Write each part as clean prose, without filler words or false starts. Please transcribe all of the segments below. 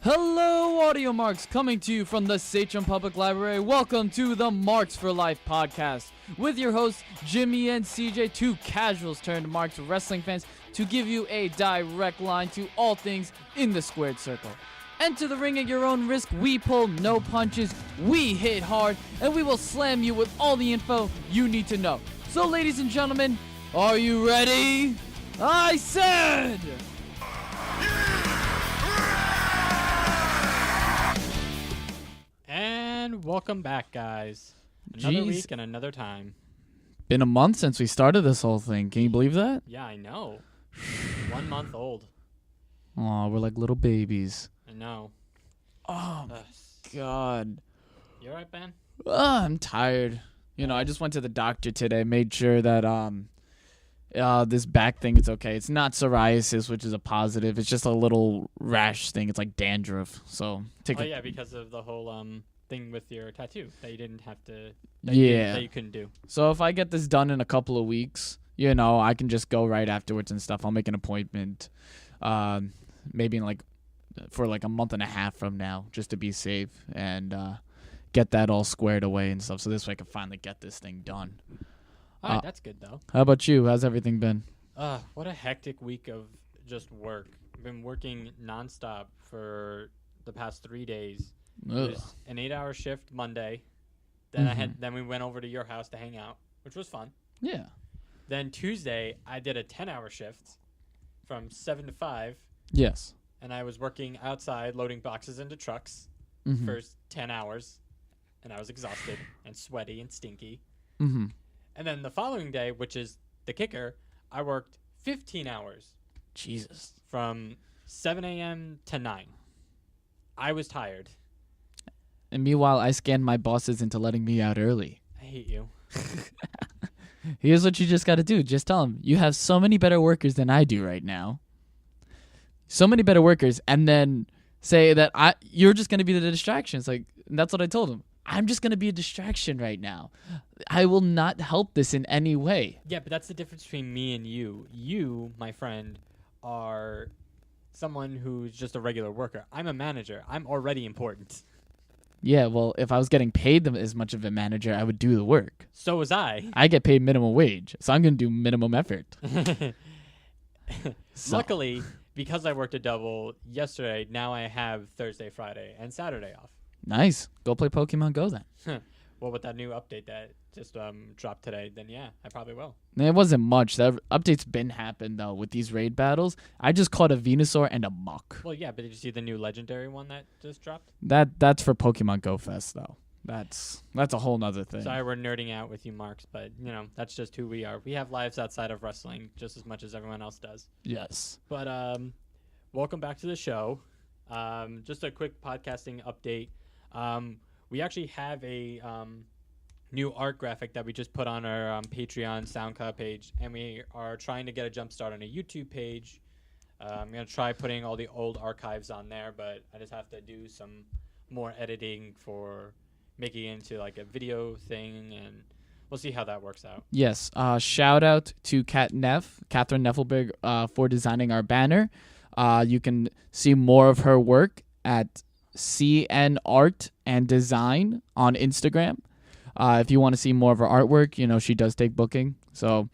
Hello, audio marks, coming to you from the Sachem Public Library. Welcome to the Marks for Life podcast with your hosts Jimmy and CJ, two casuals turned marks wrestling fans, to give you a direct line to all things in the squared circle. Enter the ring at your own risk. We pull no punches, we hit hard, and we will slam you with all the info you need to know. So, ladies and gentlemen, are you ready? I said! And welcome back, guys. Another week and another time. Been a month since we started this whole thing. Can you believe that? Yeah, I know. 1 month old. Aw, we're like little babies. I know. Oh, my God. You alright, Ben? I'm tired. You know, I just went to the doctor today, made sure that this back thing is okay. It's not psoriasis, which is a positive. It's just a little rash thing. It's like dandruff. So yeah, because of the whole thing with your tattoo that you didn't have to. That you couldn't do. So if I get this done in a couple of weeks, you know, I can just go right afterwards and stuff. I'll make an appointment, maybe in for a month and a half from now, just to be safe and get that all squared away and stuff. So this way I can finally get this thing done. All right, that's good though. How about you? How's everything been? What a hectic week of just work. I've been working nonstop for the past 3 days. It was an 8-hour shift Monday. Then then we went over to your house to hang out, which was fun. Yeah. Then Tuesday I did a 10-hour shift from 7 to 5. Yes. And I was working outside loading boxes into trucks for 10 hours. And I was exhausted and sweaty and stinky. Mm-hmm. And then the following day, which is the kicker, I worked 15 hours. Jesus. From 7 a.m. to 9. I was tired. And meanwhile, I scanned my bosses into letting me out early. I hate you. Here's what you just got to do. Just tell them, you have so many better workers than I do right now. So many better workers. And then say that you're just going to be the distraction. It's like, that's what I told him. I'm just going to be a distraction right now. I will not help this in any way. Yeah, but that's the difference between me and you. You, my friend, are someone who's just a regular worker. I'm a manager. I'm already important. Yeah, well, if I was getting paid as much of a manager, I would do the work. So was I. I get paid minimum wage, so I'm going to do minimum effort. Luckily, because I worked a double yesterday, now I have Thursday, Friday, and Saturday off. Nice. Go play Pokemon Go then. Well, with that new update that just dropped today, then yeah, I probably will. It wasn't much. That update's been happened, though, with these raid battles. I just caught a Venusaur and a Muck. Well, yeah, but did you see the new legendary one that just dropped? That's for Pokemon Go Fest, though. That's a whole nother thing. Sorry, we're nerding out with you, Marks, but, you know, that's just who we are. We have lives outside of wrestling just as much as everyone else does. Yes. But welcome back to the show. Just a quick podcasting update. We actually have a new art graphic that we just put on our Patreon SoundCloud page, and we are trying to get a jump start on a YouTube page. I'm going to try putting all the old archives on there, but I just have to do some more editing for making it into like a video thing, and we'll see how that works out. Yes. Shout out to Catherine Neffelberg for designing our banner. You can see more of her work at CN Art and Design on Instagram. If you want to see more of her artwork, you know, she does take booking. So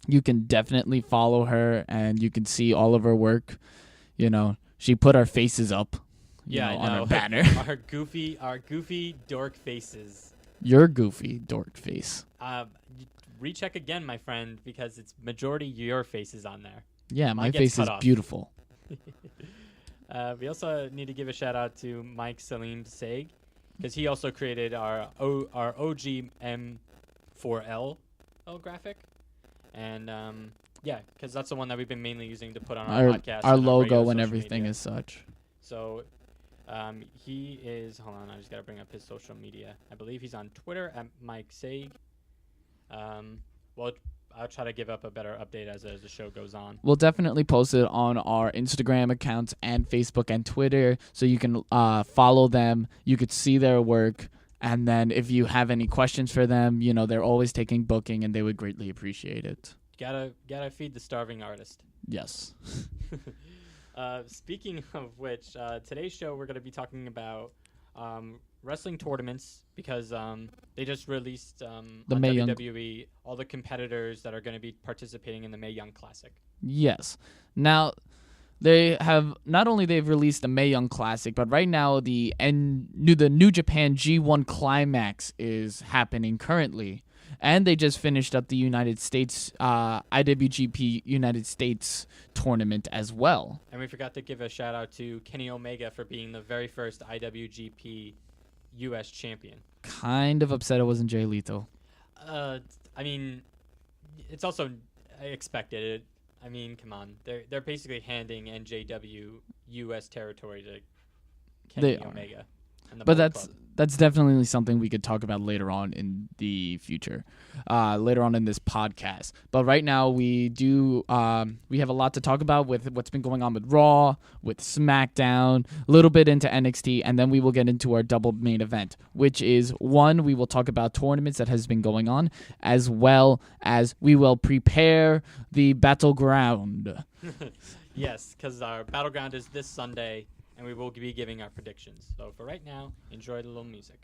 you can definitely follow her and you can see all of her work. You know, she put our faces up on her banner. our goofy dork faces. Your goofy dork face. Recheck again, my friend, because it's majority your faces on there. Yeah, my face is beautiful. We also need to give a shout out to Mike Salim Seg, because he also created our OG M4L graphic, and because that's the one that we've been mainly using to put on our podcast. Our logo and everything is such. So he is. Hold on, I just gotta bring up his social media. I believe he's on Twitter at Mike Seg. I'll try to give up a better update as the show goes on. We'll definitely post it on our Instagram accounts and Facebook and Twitter, so you can follow them. You could see their work, and then if you have any questions for them, you know, they're always taking booking, and they would greatly appreciate it. Gotta feed the starving artist. Yes. Speaking of which, today's show we're going to be talking about wrestling tournaments because they just released on Mae Young. WWE all the competitors that are going to be participating in the Mae Young Classic. Yes. Now, they've released the Mae Young Classic, but right now the New Japan G1 Climax is happening currently. And they just finished up the United States IWGP United States tournament as well. And we forgot to give a shout out to Kenny Omega for being the very first IWGP US champion. Kind of upset it wasn't Jay Lethal. I mean, it's also expected. I mean, come on. They're basically handing NJW US territory to Kenny Omega. But that's definitely something we could talk about later on in the future, later on in this podcast. But right now we have a lot to talk about with what's been going on with Raw, with SmackDown, a little bit into NXT, and then we will get into our double main event, which is one, we will talk about tournaments that has been going on, as well as we will prepare the Battleground. Yes, because our Battleground is this Sunday, and we will be giving our predictions. So for right now, enjoy the little music.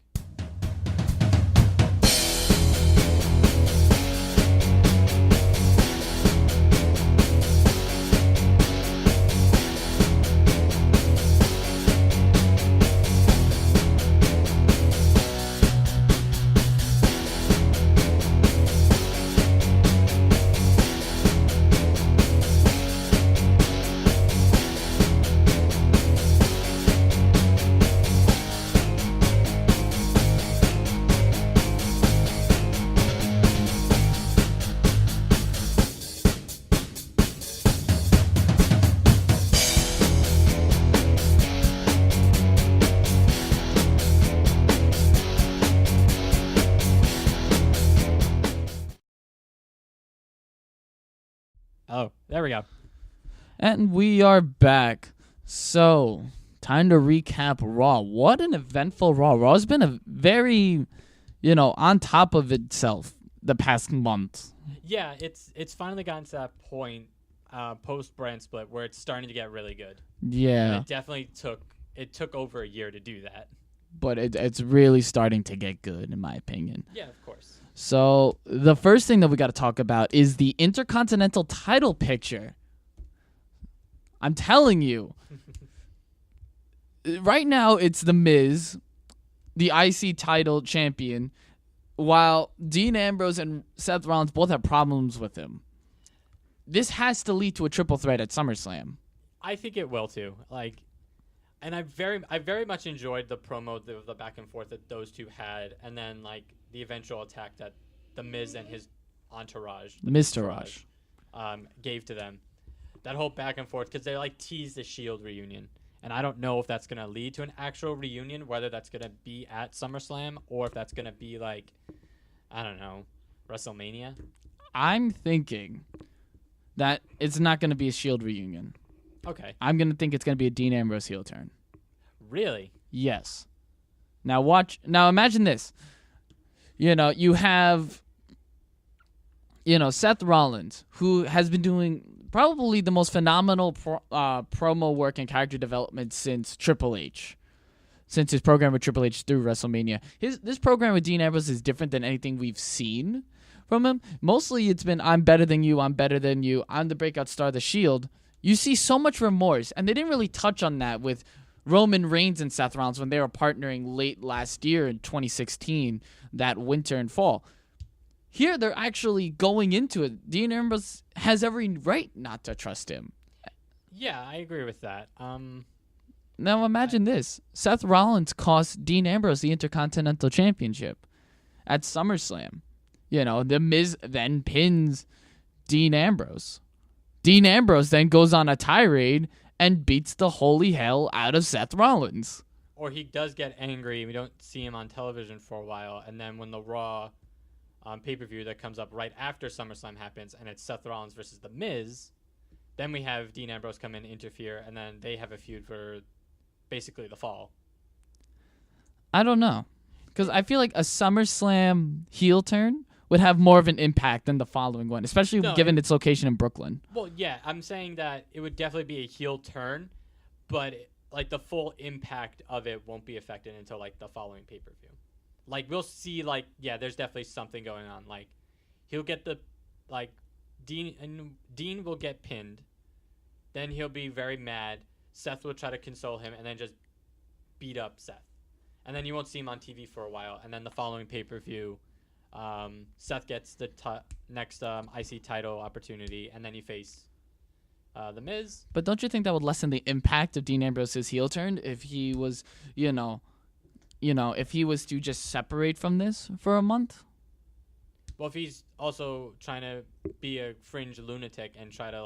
Oh, there we go. And we are back. So, time to recap Raw. What an eventful Raw. Raw's been a very, on top of itself the past month. Yeah, it's finally gotten to that point post brand split where it's starting to get really good. Yeah. And it definitely took over a year to do that. But it's really starting to get good, in my opinion. Yeah, of course. So, the first thing that we got to talk about is the Intercontinental title picture. I'm telling you. Right now, it's The Miz, the IC title champion, while Dean Ambrose and Seth Rollins both have problems with him. This has to lead to a triple threat at SummerSlam. I think it will, too. And I very much enjoyed the promo, the back and forth that those two had, and then the eventual attack that the Miz and his entourage, the Miz-tourage, gave to them. That whole back and forth, because they teased the Shield reunion, and I don't know if that's gonna lead to an actual reunion, whether that's gonna be at SummerSlam or if that's gonna be I don't know, WrestleMania. I'm thinking that it's not gonna be a Shield reunion. Okay. I'm going to think it's going to be a Dean Ambrose heel turn. Really? Yes. Now imagine this. You have, Seth Rollins, who has been doing probably the most phenomenal promo work and character development since Triple H. Since his program with Triple H through WrestleMania. This program with Dean Ambrose is different than anything we've seen from him. Mostly it's been, I'm better than you, I'm the breakout star of the Shield. You see so much remorse, and they didn't really touch on that with Roman Reigns and Seth Rollins when they were partnering late last year in 2016, that winter and fall. Here, they're actually going into it. Dean Ambrose has every right not to trust him. Yeah, I agree with that. Now imagine this. Seth Rollins cost Dean Ambrose the Intercontinental Championship at SummerSlam. The Miz then pins Dean Ambrose. Dean Ambrose then goes on a tirade and beats the holy hell out of Seth Rollins. Or he does get angry. We don't see him on television for a while. And then when the Raw pay-per-view that comes up right after SummerSlam happens and it's Seth Rollins versus The Miz, then we have Dean Ambrose come in and interfere, and then they have a feud for basically the fall. I don't know. Because I feel like a SummerSlam heel turn would have more of an impact than the following one, especially given its location in Brooklyn. Well, yeah, I'm saying that it would definitely be a heel turn, but like the full impact of it won't be affected until like the following pay-per-view. Like we'll see, like there's definitely something going on. Like he'll get the Dean will get pinned, then he'll be very mad. Seth will try to console him, and then just beat up Seth, and then you won't see him on TV for a while. And then the following pay-per-view, Seth gets the next IC title opportunity, and then you face The Miz. But don't you think that would lessen the impact of Dean Ambrose's heel turn if he was, if he was to just separate from this for a month? Well, if he's also trying to be a fringe lunatic and try to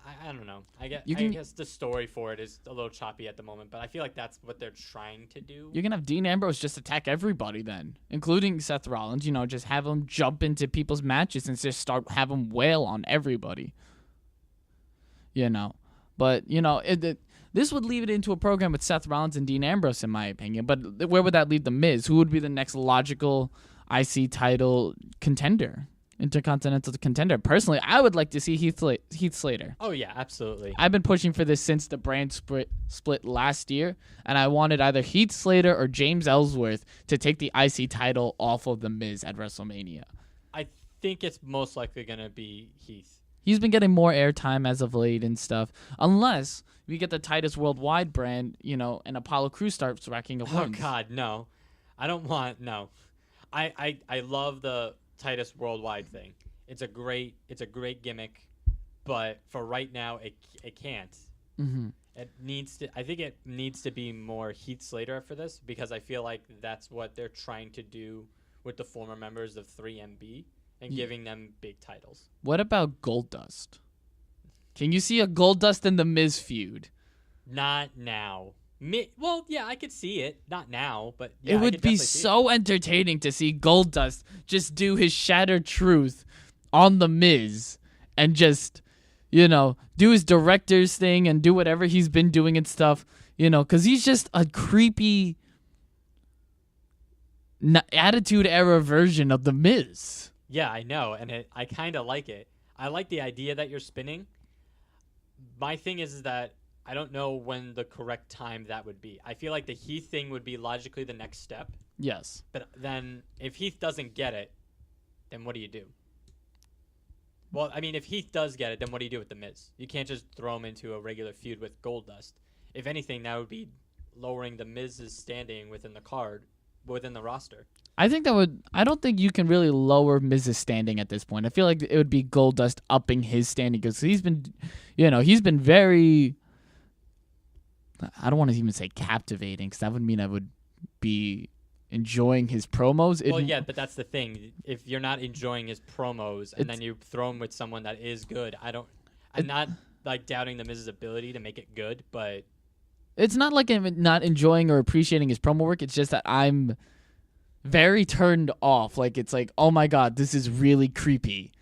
I don't know. I guess the story for it is a little choppy at the moment, but I feel like that's what they're trying to do. You can have Dean Ambrose just attack everybody then, including Seth Rollins. Just have him jump into people's matches and just have him wail on everybody. But this would leave it into a program with Seth Rollins and Dean Ambrose, in my opinion. But where would that leave The Miz? Who would be the next logical IC title contender? Intercontinental contender. Personally, I would like to see Heath Slater. Oh yeah, absolutely. I've been pushing for this since the brand split last year, and I wanted either Heath Slater or James Ellsworth to take the IC title off of The Miz at WrestleMania. I think it's most likely going to be Heath. He's been getting more airtime as of late and stuff, unless we get the Titus Worldwide brand, and Apollo Crews starts racking up wins. Oh God, no. I don't want, no. I love the Titus Worldwide thing. It's a great gimmick, but for right now it can't. Mm-hmm. I think it needs to be more Heath Slater for this, because I feel like that's what they're trying to do with the former members of 3MB and giving them big titles. What about Goldust? Can you see a Goldust and The Miz feud? Not now. Well, yeah, I could see it. Not now, but yeah, it would be so entertaining to see Goldust just do his Shattered Truth on The Miz and just, do his director's thing and do whatever he's been doing and stuff, because he's just a creepy Attitude Era version of The Miz. Yeah, I know, and I kind of like it. I like the idea that you're spinning. My thing is that I don't know when the correct time that would be. I feel like the Heath thing would be logically the next step. Yes. But then if Heath doesn't get it, then what do you do? Well, I mean, if Heath does get it, then what do you do with The Miz? You can't just throw him into a regular feud with Goldust. If anything, that would be lowering The Miz's standing within the roster. I don't think you can really lower Miz's standing at this point. I feel like it would be Goldust upping his standing, because he's been very, I don't want to even say captivating, because that would mean I would be enjoying his promos. Well, yeah, but that's the thing. If you're not enjoying his promos and then you throw him with someone that is good, I'm not like doubting The Miz's ability to make it good, but it's not like I'm not enjoying or appreciating his promo work. It's just that I'm very turned off. Like, it's like, oh my God, this is really creepy.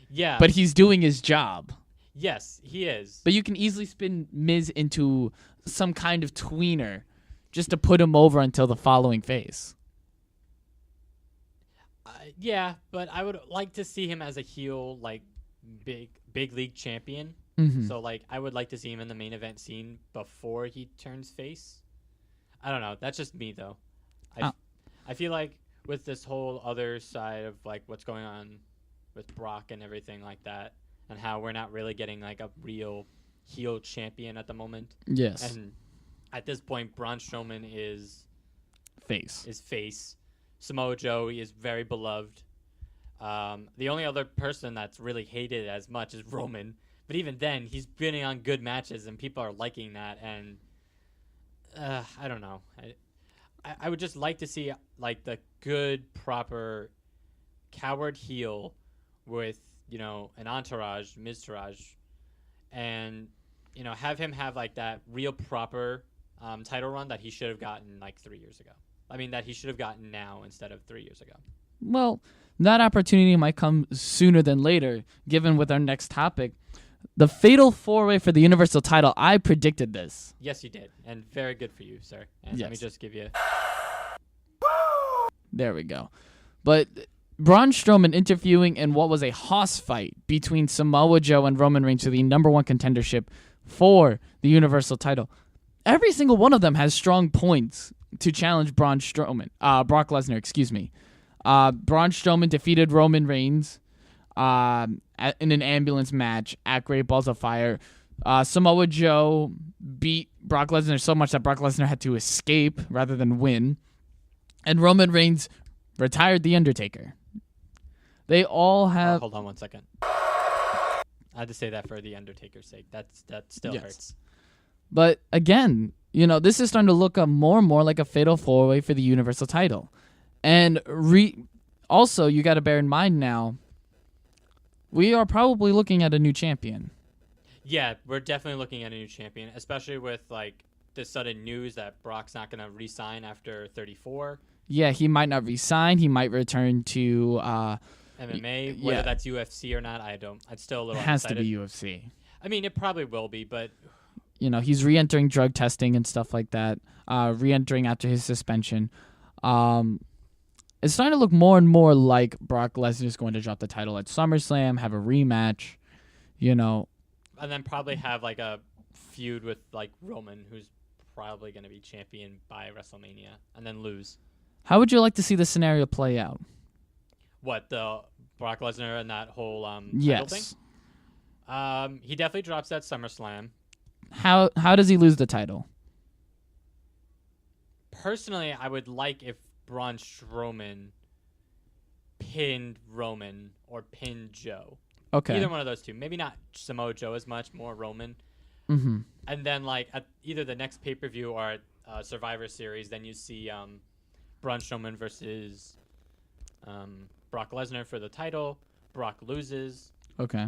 Yeah. But he's doing his job. Yes, he is. But you can easily spin Miz into some kind of tweener just to put him over until the following phase. Yeah, but I would like to see him as a heel, like big league champion. Mm-hmm. So, like, I would like to see him in the main event scene before he turns face. I don't know. That's just me, though. I feel like with this whole other side of, like, what's going on with Brock and everything like that, and how we're not really getting, like, a real heel champion at the moment. Yes. And at this point, Braun Strowman is face. Samoa Joe is very beloved. The only other person that's really hated as much is Roman. But even then, he's been on good matches, and people are liking that. And I don't know. I would just like to see, like, the good, proper coward heel with, an entourage, Miztourage, and, have him have, like, that real proper title run that he should have gotten, like, 3 years ago. I mean, that he should have gotten now instead of 3 years ago. Well, that opportunity might come sooner than later, given with our next topic. The Fatal 4-Way for the Universal title. I predicted this. Yes, you did. And very good for you, sir. And yes. Let me just give you... There we go. But Braun Strowman interviewing in what was a hoss fight between Samoa Joe and Roman Reigns for the number one contendership for the Universal title. Every single one of them has strong points to challenge Brock Lesnar, excuse me. Braun Strowman defeated Roman Reigns in an ambulance match at Great Balls of Fire. Samoa Joe beat Brock Lesnar so much that Brock Lesnar had to escape rather than win. And Roman Reigns retired The Undertaker. They all have... hold on one second. I had to say that for The Undertaker's sake. That still hurts. But again, this is starting to look more and more like a fatal four-way for the Universal title. And also, you got to bear in mind now, we are probably looking at a new champion. Yeah, we're definitely looking at a new champion, especially with the sudden news that Brock's not going to re-sign after 34. Yeah, he might not re-sign. He might return to MMA, whether that's UFC or not. It's still a little. It has undecided. to be UFC. I mean, it probably will be, but he's re-entering drug testing and stuff like that. Re-entering after his suspension. It's starting to look more and more like Brock Lesnar is going to drop the title at SummerSlam, have a rematch, and then probably have a feud with Roman, who's probably going to be champion by WrestleMania, and then lose. How would you like to see the scenario play out? What, the Brock Lesnar and that whole yes. title thing? He definitely drops that SummerSlam. How does he lose the title? Personally, I would like if Braun Strowman pinned Roman or pinned Joe. Okay. Either one of those two. Maybe not Samoa Joe as much, more Roman. Mm-hmm. And then at either the next pay-per-view or at Survivor Series, then you see Braun Strowman versus Brock Lesnar for the title. Brock loses. Okay.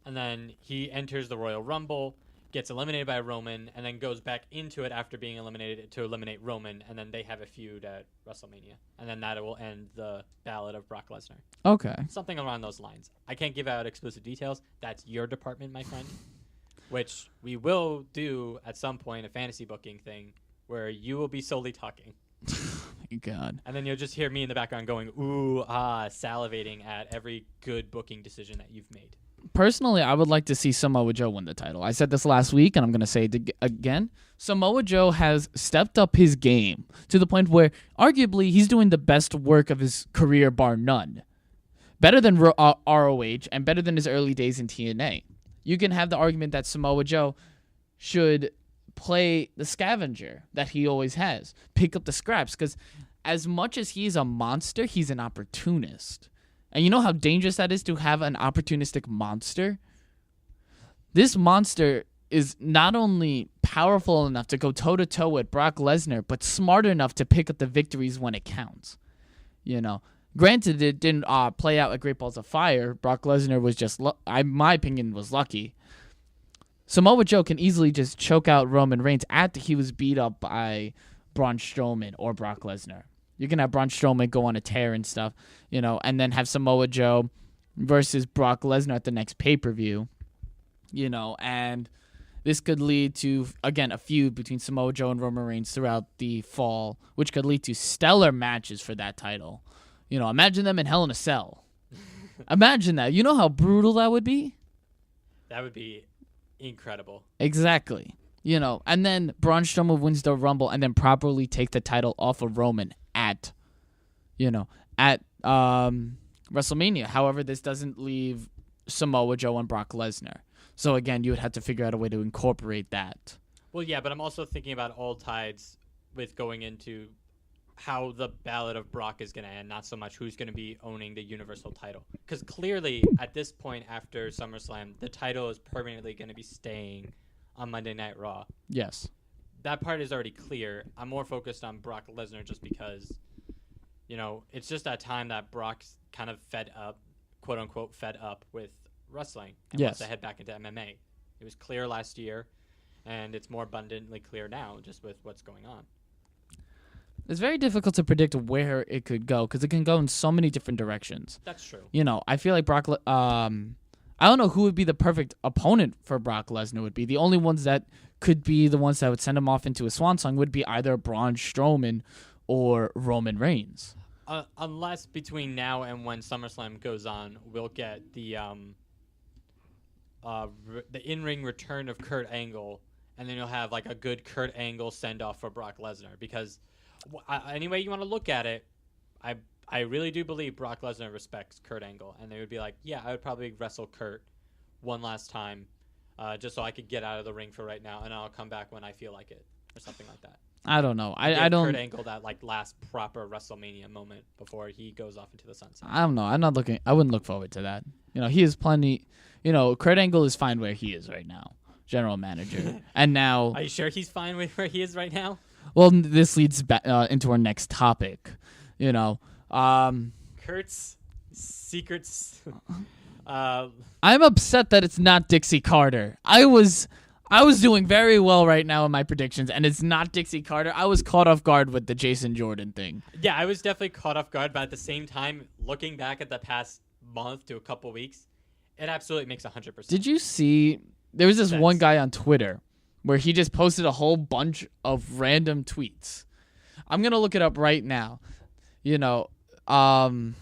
And then he enters the Royal Rumble, gets eliminated by Roman, and then goes back into it after being eliminated to eliminate Roman, and then they have a feud at WrestleMania. And then that will end the Ballad of Brock Lesnar. Okay. Something along those lines. I can't give out explicit details. That's your department, my friend. Which we will do at some point, a fantasy booking thing, where you will be solely talking. My God. And then you'll just hear me in the background going, ooh, salivating at every good booking decision that you've made. Personally, I would like to see Samoa Joe win the title. I said this last week, and I'm going to say it again. Samoa Joe has stepped up his game to the point where, arguably, he's doing the best work of his career, bar none. Better than ROH and better than his early days in TNA. You can have the argument that Samoa Joe should play the scavenger that he always has. Pick up the scraps, because as much as he's a monster, he's an opportunist. And you know how dangerous that is to have an opportunistic monster? This monster is not only powerful enough to go toe-to-toe with Brock Lesnar, but smart enough to pick up the victories when it counts. Granted, it didn't play out at Great Balls of Fire. Brock Lesnar was just, my opinion, was lucky. Samoa Joe can easily just choke out Roman Reigns after he was beat up by Braun Strowman or Brock Lesnar. You can have Braun Strowman go on a tear and stuff, and then have Samoa Joe versus Brock Lesnar at the next pay-per-view, and this could lead to, again, a feud between Samoa Joe and Roman Reigns throughout the fall, which could lead to stellar matches for that title. Imagine them in Hell in a Cell. Imagine that. You know how brutal that would be? That would be incredible. Exactly. And then Braun Strowman wins the Rumble and then properly take the title off of Roman at WrestleMania. However, this doesn't leave Samoa Joe and Brock Lesnar. So again, you would have to figure out a way to incorporate that. Well, yeah, but I'm also thinking about all tides with going into how the Ballad of Brock is going to end, not so much who's going to be owning the Universal title. Because clearly, at this point after SummerSlam, the title is permanently going to be staying on Monday Night Raw. Yes. That part is already clear. I'm more focused on Brock Lesnar just because, it's just that time that Brock's kind of fed up, quote-unquote fed up with wrestling and wants to head back into MMA. It was clear last year, and it's more abundantly clear now just with what's going on. It's very difficult to predict where it could go because it can go in so many different directions. That's true. I feel like Brock... I don't know who would be the perfect opponent for Brock Lesnar would be. The only ones that could be the ones that would send him off into a swan song would be either Braun Strowman or Roman Reigns. unless between now and when SummerSlam goes on, we'll get the in-ring return of Kurt Angle, and then you'll have like a good Kurt Angle send-off for Brock Lesnar. Because any way you want to look at it, I really do believe Brock Lesnar respects Kurt Angle, and they would be like, yeah, I would probably wrestle Kurt one last time, just so I could get out of the ring for right now, and I'll come back when I feel like it, or something like that. I don't know. I don't. Kurt Angle that like last proper WrestleMania moment before he goes off into the sunset. I don't know. I'm not looking. I wouldn't look forward to that. He is plenty. Kurt Angle is fine where he is right now, general manager, and now. Are you sure he's fine with where he is right now? Well, this leads back into our next topic. Kurt's secrets. I'm upset that it's not Dixie Carter. I was doing very well right now in my predictions, and it's not Dixie Carter. I was caught off guard with the Jason Jordan thing. Yeah, I was definitely caught off guard, but at the same time, looking back at the past month to a couple weeks, it absolutely makes 100%. Did you see? There was this one guy on Twitter where he just posted a whole bunch of random tweets. I'm gonna look it up right now. Yeah, go on.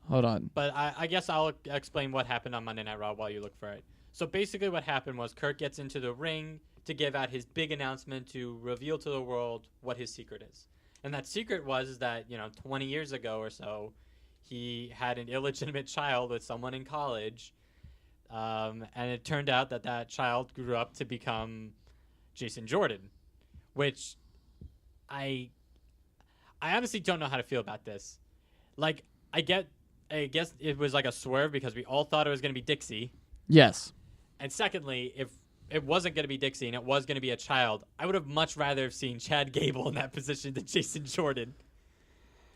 Hold on. But I guess I'll explain what happened on Monday Night Raw while you look for it. So basically what happened was Kurt gets into the ring to give out his big announcement to reveal to the world what his secret is. And that secret was that, 20 years ago or so, he had an illegitimate child with someone in college. And it turned out that child grew up to become Jason Jordan, which I honestly don't know how to feel about this. Like, I guess it was like a swerve because we all thought it was going to be Dixie. Yes. And secondly, if it wasn't going to be Dixie and it was going to be a child, I would have much rather have seen Chad Gable in that position than Jason Jordan.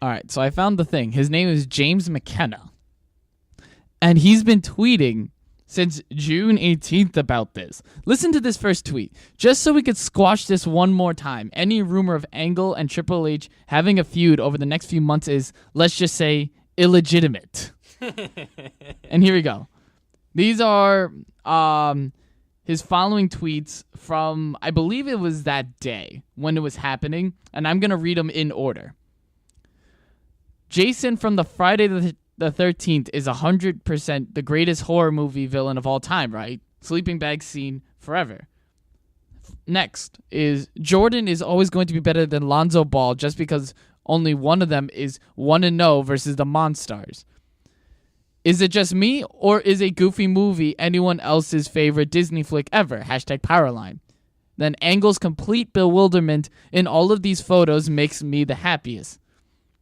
All right, so I found the thing. His name is James McKenna. And he's been tweeting since June 18th about this. Listen to this first tweet. Just so we could squash this one more time, any rumor of Angle and Triple H having a feud over the next few months is, let's just say, illegitimate. And here we go. These are his following tweets from, I believe it was that day when it was happening, and I'm going to read them in order. Jason from the Friday the 13th is 100% the greatest horror movie villain of all time, right? Sleeping bag scene forever. Next is Jordan is always going to be better than Lonzo Ball just because only one of them is 1-0 versus the Monstars. Is it just me, or is a Goofy movie anyone else's favorite Disney flick ever? #Powerline. Then Angle's complete bewilderment in all of these photos makes me the happiest.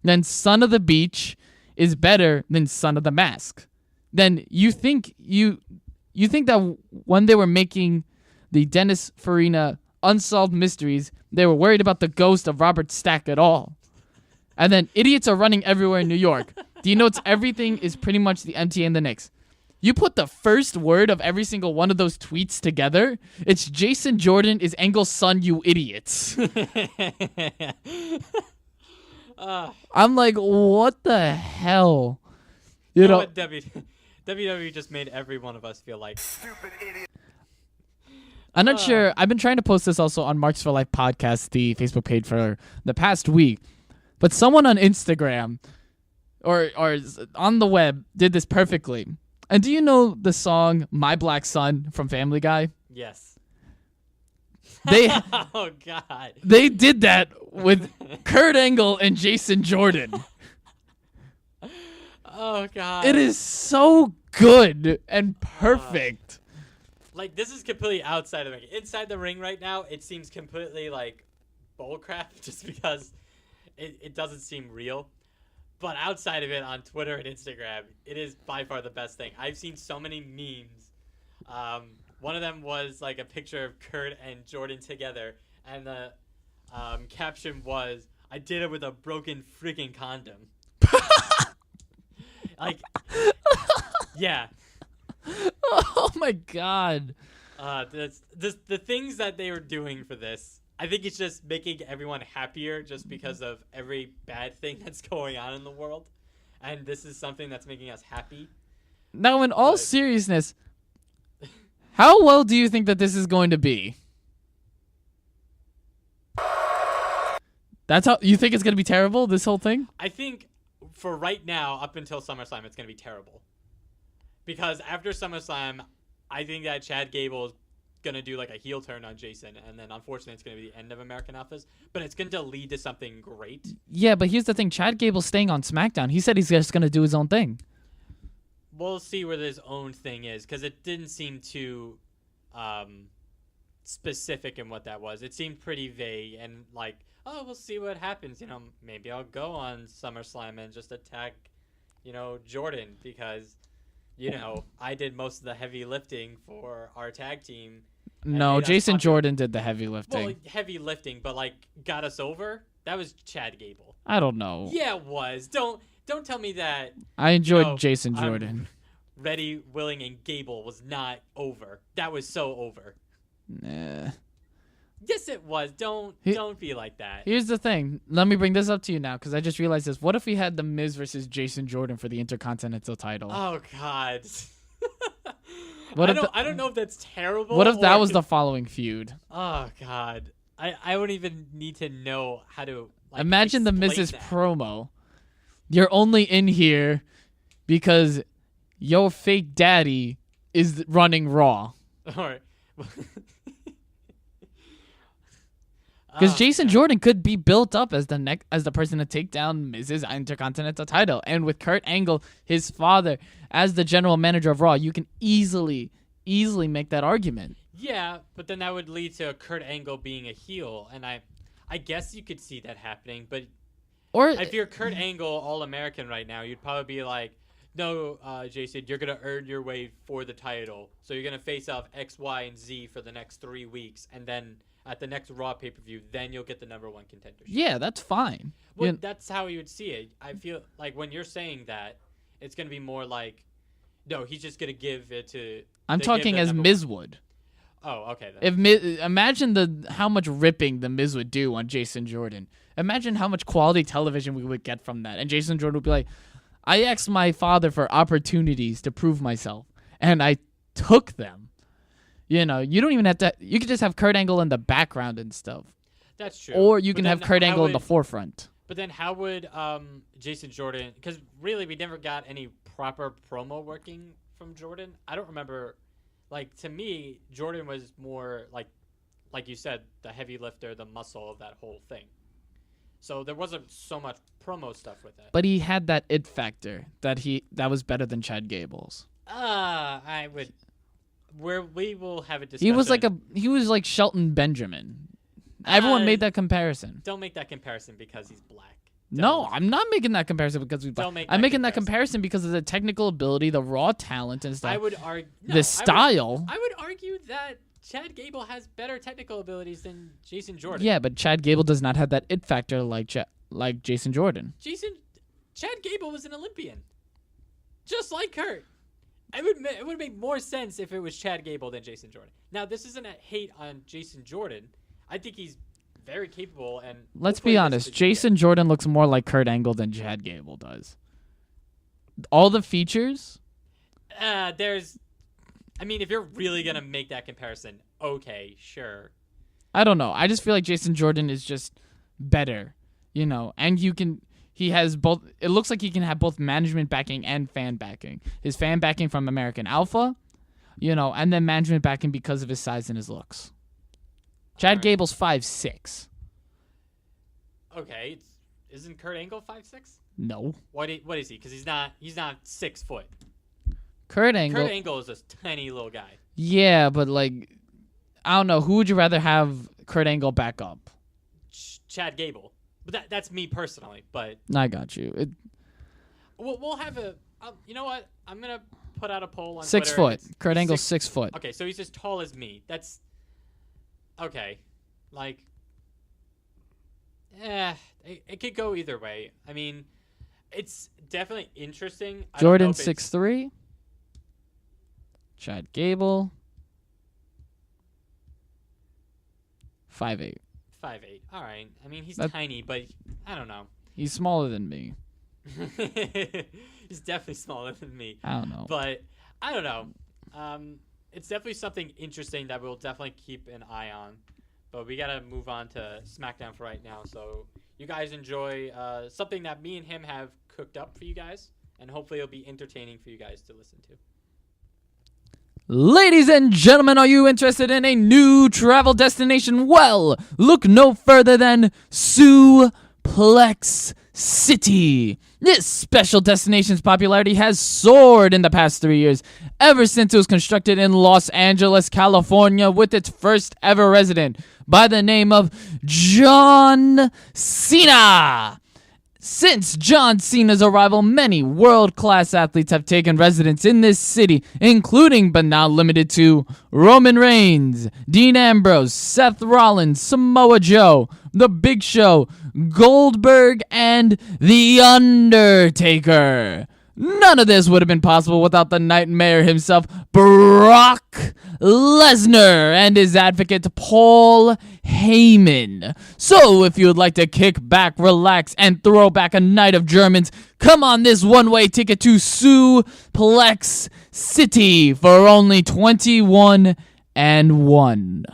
Then Son of the Beach is better than Son of the Mask. Then you think that when they were making the Dennis Farina Unsolved Mysteries, they were worried about the ghost of Robert Stack at all. And then idiots are running everywhere in New York. Denotes everything is pretty much the MTA and the Knicks. You put the first word of every single one of those tweets together, it's Jason Jordan is Angle's son, you idiots. I'm like, what the hell? You know what WWE just made every one of us feel like stupid idiot. I'm not sure. I've been trying to post this also on Marks for Life podcast, the Facebook page, for the past week. But someone on Instagram or on the web did this perfectly. And do you know the song My Black Son from Family Guy? Yes. Oh God. They did that with Kurt Angle and Jason Jordan. Oh God. It is so good and perfect. Like, this is completely outside of the ring. Inside the ring right now, it seems completely like bullcrap just because it doesn't seem real. But outside of it, on Twitter and Instagram, it is by far the best thing. I've seen so many memes. One of them was like a picture of Kurt and Jordan together, and the caption was, "I did it with a broken freaking condom." Like, yeah. Oh my God. The things that they were doing for this, I think it's just making everyone happier just because of every bad thing that's going on in the world. And this is something that's making us happy. Now, in all seriousness, how well do you think that this is going to be? That's how you think it's gonna be terrible. This whole thing. I think for right now, up until SummerSlam, it's gonna be terrible. Because after SummerSlam, I think that Chad Gable is gonna do like a heel turn on Jason, and then unfortunately, it's gonna be the end of American Alphas. But it's going to lead to something great. Yeah, but here's the thing: Chad Gable's staying on SmackDown. He said he's just gonna do his own thing. We'll see where his own thing is, because it didn't seem too specific in what that was. It seemed pretty vague and like, oh, we'll see what happens. You know, maybe I'll go on SummerSlam and just attack, Jordan, because, I did most of the heavy lifting for our tag team. No, Jason Jordan did the heavy lifting. Well, heavy lifting, but like got us over. That was Chad Gable. I don't know. Yeah, it was. Don't tell me that. I enjoyed Jason Jordan. Ready, Willing, and Gable was not over. That was so over. Nah. Yes, it was. Don't be like that. Here's the thing. Let me bring this up to you now, because I just realized this. What if we had The Miz versus Jason Jordan for the Intercontinental title? Oh, God. I don't know if that's terrible. What if that was the following feud? Oh, God. I don't even need to know how to imagine The Miz's that. promo. You're only in here because your fake daddy is running Raw. All right. Because Jason Jordan could be built up as the person to take down Miz's Intercontinental title, and with Kurt Angle, his father, as the general manager of Raw, you can easily make that argument. Yeah, but then that would lead to Kurt Angle being a heel, and I guess you could see that happening. But if you're Kurt Angle All-American right now, you'd probably be like, no, Jason, you're gonna earn your way for the title, so you're gonna face off X, Y, and Z for the next 3 weeks, and then at the next Raw pay-per-view, then you'll get the #1 contendership. Yeah, that's fine. Well, that's how you would see it. I feel like when you're saying that, it's going to be more like, no, he's just going to give it to... I'm talking as Miz would. Oh, okay. Then. Imagine how much ripping the Miz would do on Jason Jordan. Imagine how much quality television we would get from that. And Jason Jordan would be like, I asked my father for opportunities to prove myself, and I took them. You don't even have to. You could just have Kurt Angle in the background and stuff. That's true. Or you can have Kurt Angle in the forefront. But then how would Jason Jordan... Because really, we never got any proper promo working from Jordan. I don't remember... Like, to me, Jordan was more, like you said, the heavy lifter, the muscle of that whole thing. So there wasn't so much promo stuff with it. But he had that it factor that was better than Chad Gable's. I would... we will have a discussion. He was like Shelton Benjamin. Everyone made that comparison. Don't make that comparison because he's black. No, I'm not making that comparison because he's black. I'm making that comparison because of the technical ability, the raw talent and stuff. I would argue the style. I would argue that Chad Gable has better technical abilities than Jason Jordan. Yeah, but Chad Gable does not have that it factor like Jason Jordan. Chad Gable was an Olympian, just like Kurt. It would make more sense if it was Chad Gable than Jason Jordan. Now, this isn't a hate on Jason Jordan. I think he's very capable. And let's be honest, Jason Jordan looks more like Kurt Angle than Chad Gable does. All the features. If you're really gonna make that comparison, okay, sure. I don't know. I just feel like Jason Jordan is just better, and you can. He has both. It looks like he can have both management backing and fan backing. His fan backing from American Alpha, and then management backing because of his size and his looks. Chad Gable's 5'6". Okay, isn't Kurt Angle 5'6"? No. What is he? Because he's not 6 foot. Kurt Angle is a tiny little guy. Yeah, but I don't know. Who would you rather have Kurt Angle back up? Chad Gable. But that's me personally. But I got you. We'll have a. You know what? I'm gonna put out a poll on 6 Twitter. foot. Kurt Angle's 6 foot. Okay, so he's as tall as me. That's okay. It could go either way. I mean, it's definitely interesting. Jordan 6'3". Chad Gable 5'8". 5'8". All right. I mean, he's tiny, but I don't know. He's smaller than me. He's definitely smaller than me. I don't know. But I don't know. It's definitely something interesting that we'll definitely keep an eye on. but we gotta move on to SmackDown for right now. So you guys enjoy something that me and him have cooked up for you guys, and hopefully it'll be entertaining for you guys to listen to. Ladies and gentlemen, are you interested in a new travel destination? Well, look no further than Suplex City. This special destination's popularity has soared in the past 3 years, ever since it was constructed in Los Angeles, California, with its first ever resident by the name of John Cena. Since John Cena's arrival, many world-class athletes have taken residence in this city, including but not limited to Roman Reigns, Dean Ambrose, Seth Rollins, Samoa Joe, The Big Show, Goldberg, and The Undertaker. None of this would have been possible without the Nightmare himself, Brock Lesnar, and his advocate, Paul Heyman. So, if you would like to kick back, relax, and throw back a night of Germans, come on this one-way ticket to Suplex City for only $21 and $1.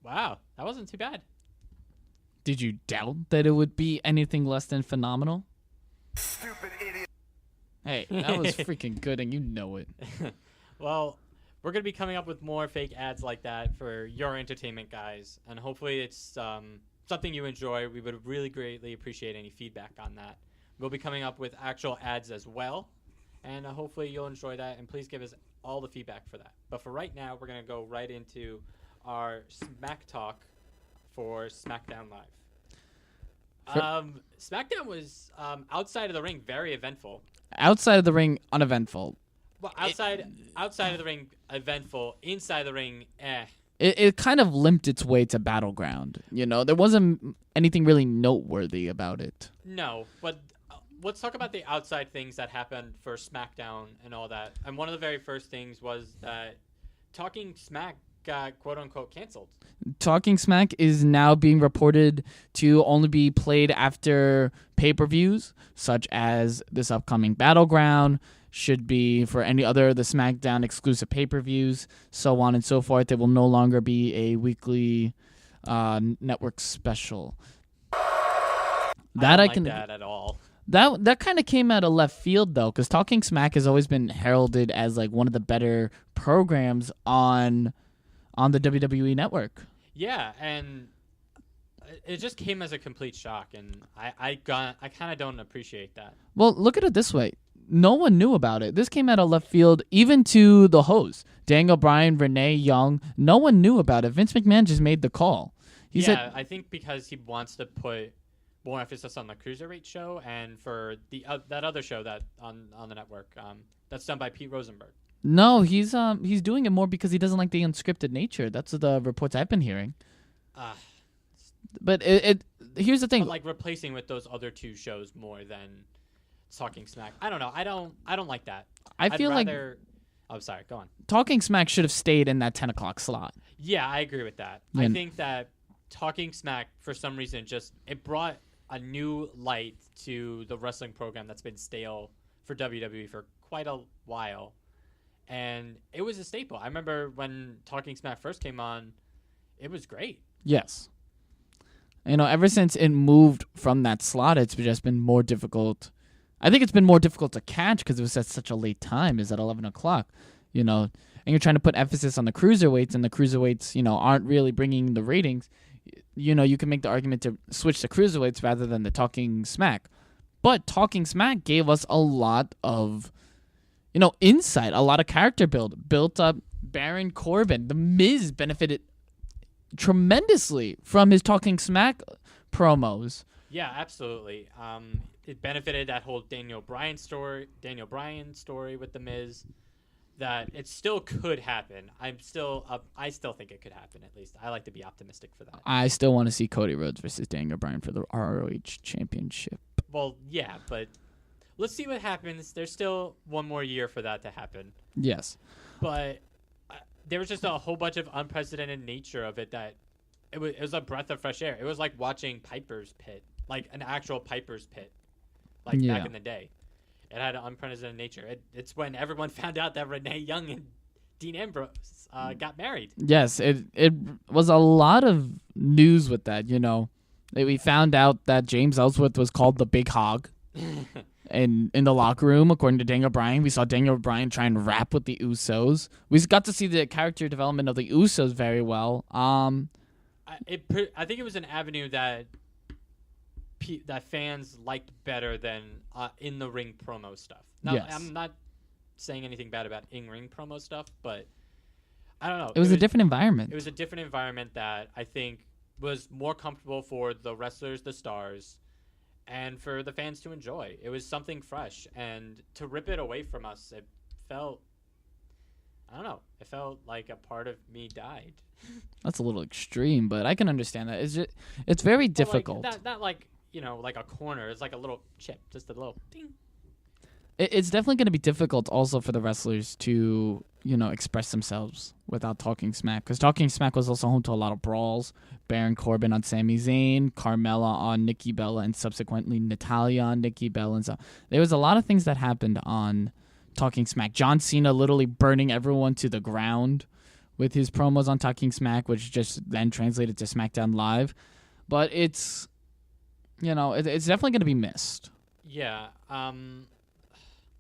Wow, that wasn't too bad. Did you doubt that it would be anything less than phenomenal? Stupid idiot. Hey, that was freaking good, and you know it. Well, we're going to be coming up with more fake ads like that for your entertainment, guys. And hopefully it's something you enjoy. We would really greatly appreciate any feedback on that. We'll be coming up with actual ads as well. And hopefully you'll enjoy that. And please give us all the feedback for that. But for right now, we're going to go right into our Smack Talk for SmackDown Live. SmackDown was outside of the ring very eventful. Outside of the ring, uneventful. Well, outside of the ring, eventful. Inside the ring, It kind of limped its way to Battleground. You know, there wasn't anything really noteworthy about it. No, but let's talk about the outside things that happened for SmackDown and all that. And one of the very first things was that Talking Smack got quote-unquote canceled. Talking Smack is now being reported to only be played after pay-per-views, such as this upcoming Battleground, should be for any other of the SmackDown exclusive pay-per-views, so on and so forth. It will no longer be a weekly network special. That I can like that at all. That kind of came out of left field, though, because Talking Smack has always been heralded as like one of the better programs on the WWE Network. Yeah, and it just came as a complete shock, and I kind of don't appreciate that. Well, look at it this way. No one knew about it. This came out of left field, even to the hosts. Daniel Bryan, Renee Young, no one knew about it. Vince McMahon just made the call. He said, I think because he wants to put more emphasis on the Cruiserweight show and for the that other show that on the network that's done by Pete Rosenberg. No, he's doing it more because he doesn't like the unscripted nature. That's the reports I've been hearing. But here's the thing. But like replacing with those other two shows more than Talking Smack. I don't know. I don't like that. I'd feel rather, oh, sorry. Go on. Talking Smack should have stayed in that 10 o'clock slot. Yeah, I agree with that. I think that Talking Smack, for some reason, it brought a new light to the wrestling program that's been stale for WWE for quite a while. And it was a staple. I remember when Talking Smack first came on, it was great. Yes. You know, ever since it moved from that slot, it's just been more difficult. I think it's been more difficult to catch because it was at such a late time. Is at 11 o'clock, you know, and you're trying to put emphasis on the cruiserweights, and the cruiserweights, you know, aren't really bringing the ratings. You know, you can make the argument to switch to cruiserweights rather than the Talking Smack. But Talking Smack gave us a lot of, you know, insight, a lot of character built up Baron Corbin. The Miz benefited tremendously from his Talking Smack promos. Yeah, absolutely. It benefited that whole Daniel Bryan story with the Miz. That it still could happen. I still think it could happen. At least I like to be optimistic for that. I still want to see Cody Rhodes versus Daniel Bryan for the ROH Championship. Well, yeah, but let's see what happens. There's still one more year for that to happen. Yes, but there was just a whole bunch of unprecedented nature of it that it was a breath of fresh air. It was like watching Piper's Pit, like an actual Piper's Pit, like back in the day. It had an unprecedented nature. It's when everyone found out that Renee Young and Dean Ambrose got married. Yes, it was a lot of news with that. We found out that James Ellsworth was called the Big Hog. In the locker room, according to Daniel Bryan, we saw Daniel Bryan try and rap with the Usos. We got to see the character development of the Usos very well. I think it was an avenue that fans liked better than in the ring promo stuff. Now, yes. I'm not saying anything bad about in-ring promo stuff, but I don't know. It was a different environment. It was a different environment that I think was more comfortable for the wrestlers, the stars, and for the fans to enjoy. It was something fresh, and to rip it away from us, it felt, I don't know, it felt like a part of me died. That's a little extreme, but I can understand that. It's very difficult. Not like, like a corner. It's like a little chip, just a little ding. It's definitely going to be difficult also for the wrestlers to, express themselves without talking smack. Because talking smack was also home to a lot of brawls. Baron Corbin on Sami Zayn, Carmella on Nikki Bella, and subsequently Natalya on Nikki Bella. And so there was a lot of things that happened on Talking Smack. John Cena literally burning everyone to the ground with his promos on Talking Smack, which just then translated to SmackDown Live. But it's definitely going to be missed. Yeah.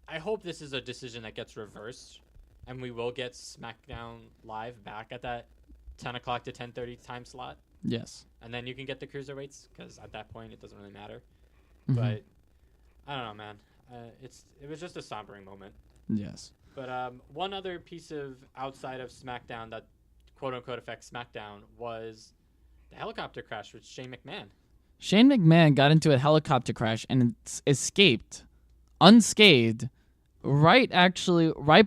I hope this is a decision that gets reversed, and we will get SmackDown Live back at that 10 o'clock to 10:30 time slot. Yes. And then you can get the cruiserweights, because at that point it doesn't really matter. Mm-hmm. But I don't know, man. It was just a sombering moment. Yes. But one other piece of outside of SmackDown that quote-unquote affects SmackDown was the helicopter crash with Shane McMahon. Shane McMahon got into a helicopter crash and escaped unscathed right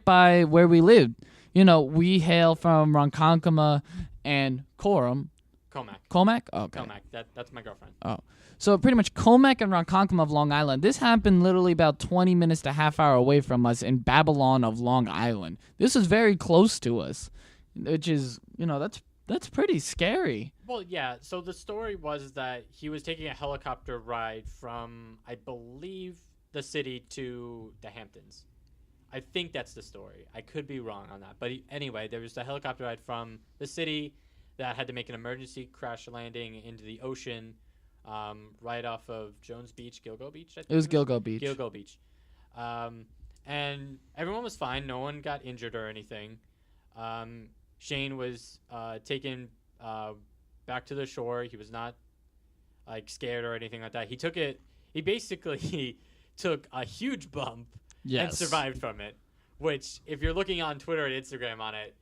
by where we lived. We hail from Ronkonkoma and Coram. Comac? Oh, okay. Comac. That's my girlfriend. Oh. So pretty much Comac and Ronkonkoma of Long Island. This happened literally about 20 minutes to half hour away from us in Babylon of Long Island. This is very close to us, which is, that's pretty scary. Well, yeah. So the story was that he was taking a helicopter ride from, I believe, the city to the Hamptons. I think that's the story. I could be wrong on that. But anyway, there was a helicopter ride from the city that had to make an emergency crash landing into the ocean right off of Jones Beach, Gilgo Beach, I think. It was Gilgo Beach. Gilgo Beach. And everyone was fine. No one got injured or anything. Shane was taken back to the shore. He was not scared or anything like that. He basically took a huge bump and survived from it, which if you're looking on Twitter and Instagram on it,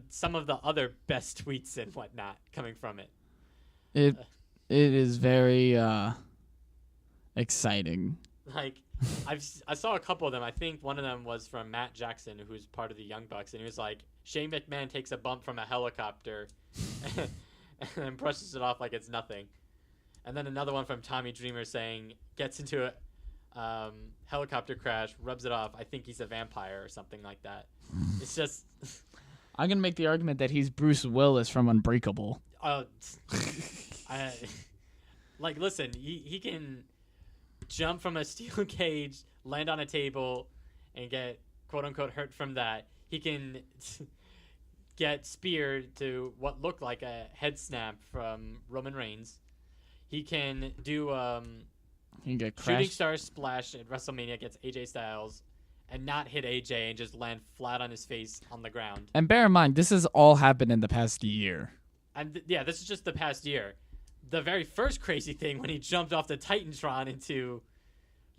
some of the other best tweets and whatnot coming from it. It is very exciting. I saw a couple of them. I think one of them was from Matt Jackson, who's part of the Young Bucks, and he was like, Shane McMahon takes a bump from a helicopter and then brushes it off like it's nothing. And then another one from Tommy Dreamer saying, gets into a helicopter crash, rubs it off. I think he's a vampire or something like that. It's just... I'm going to make the argument that he's Bruce Willis from Unbreakable. Listen, he can jump from a steel cage, land on a table, and get quote-unquote hurt from that. He can get speared to what looked like a head snap from Roman Reigns. He can do shooting star splash at WrestleMania against AJ Styles and not hit AJ and just land flat on his face on the ground. And bear in mind, this has all happened in the past year. And this is just the past year. The very first crazy thing when he jumped off the Titantron into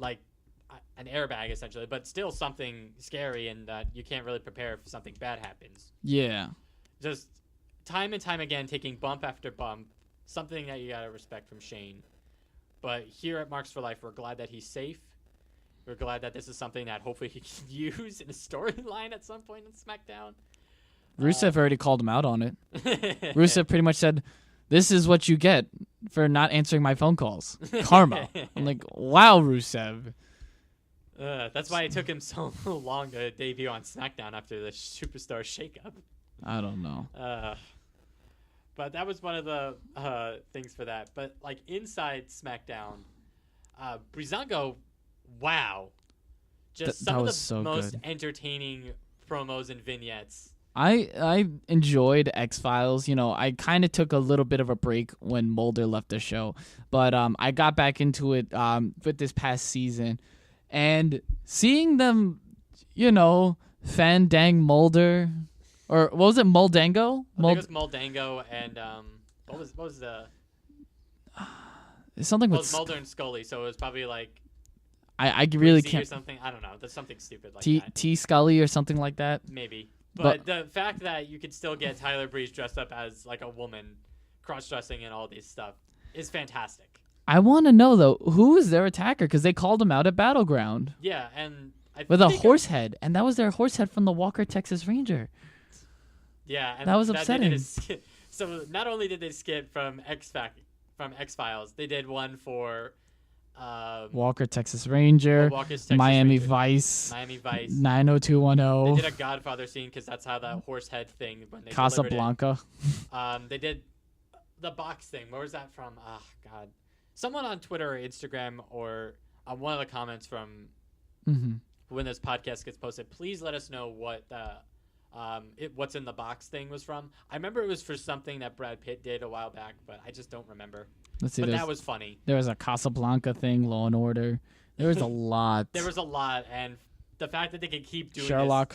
an airbag essentially, but still something scary and that you can't really prepare if something bad happens. Yeah. Just time and time again taking bump after bump, something that you gotta respect from Shane. But here at Marks for Life, we're glad that he's safe. We're glad that this is something that hopefully he can use in a storyline at some point in SmackDown. Rusev already called him out on it. Rusev pretty much said, "This is what you get for not answering my phone calls. Karma." I'm like, wow, Rusev. That's why it took him so long to debut on SmackDown after the Superstar shakeup. I don't know. But that was one of the things for that. But inside SmackDown, Breezango, wow, just some of the most entertaining promos and vignettes. I enjoyed XFiles. I kind of took a little bit of a break when Mulder left the show, but I got back into it with this past season, and seeing them, Fandang Mulder, or what was it, Muldango? I think it was Muldango and what was the? It's something Well, with it was Mulder and Scully, so it was probably like I really Breezy can't. or something. I don't know. There's something stupid like T that. T Scully or something like that. Maybe. But the fact that you could still get Tyler Breeze dressed up as like a woman, cross-dressing and all these stuff is fantastic. I want to know though, who is their attacker? Because they called him out at Battleground. Yeah, and with a horse head, and that was their horse head from the Walker Texas Ranger. Yeah, and that was upsetting. So not only did they skip from X-Files, they did one for Walker Texas Ranger, Miami Ranger, Vice, 90210. They did a Godfather scene because that's how that horse head thing when they Casablanca. They did the box thing. Where was that from? Oh God, someone on Twitter or Instagram or one of the comments from when this podcast gets posted. Please let us know what what's in the box thing was from. I remember it was for something that Brad Pitt did a while back, but I just don't remember. Let's see. But that was funny. There was a Casablanca thing, Law and Order. There was a lot. There was a lot, and the fact that they could keep doing Sherlock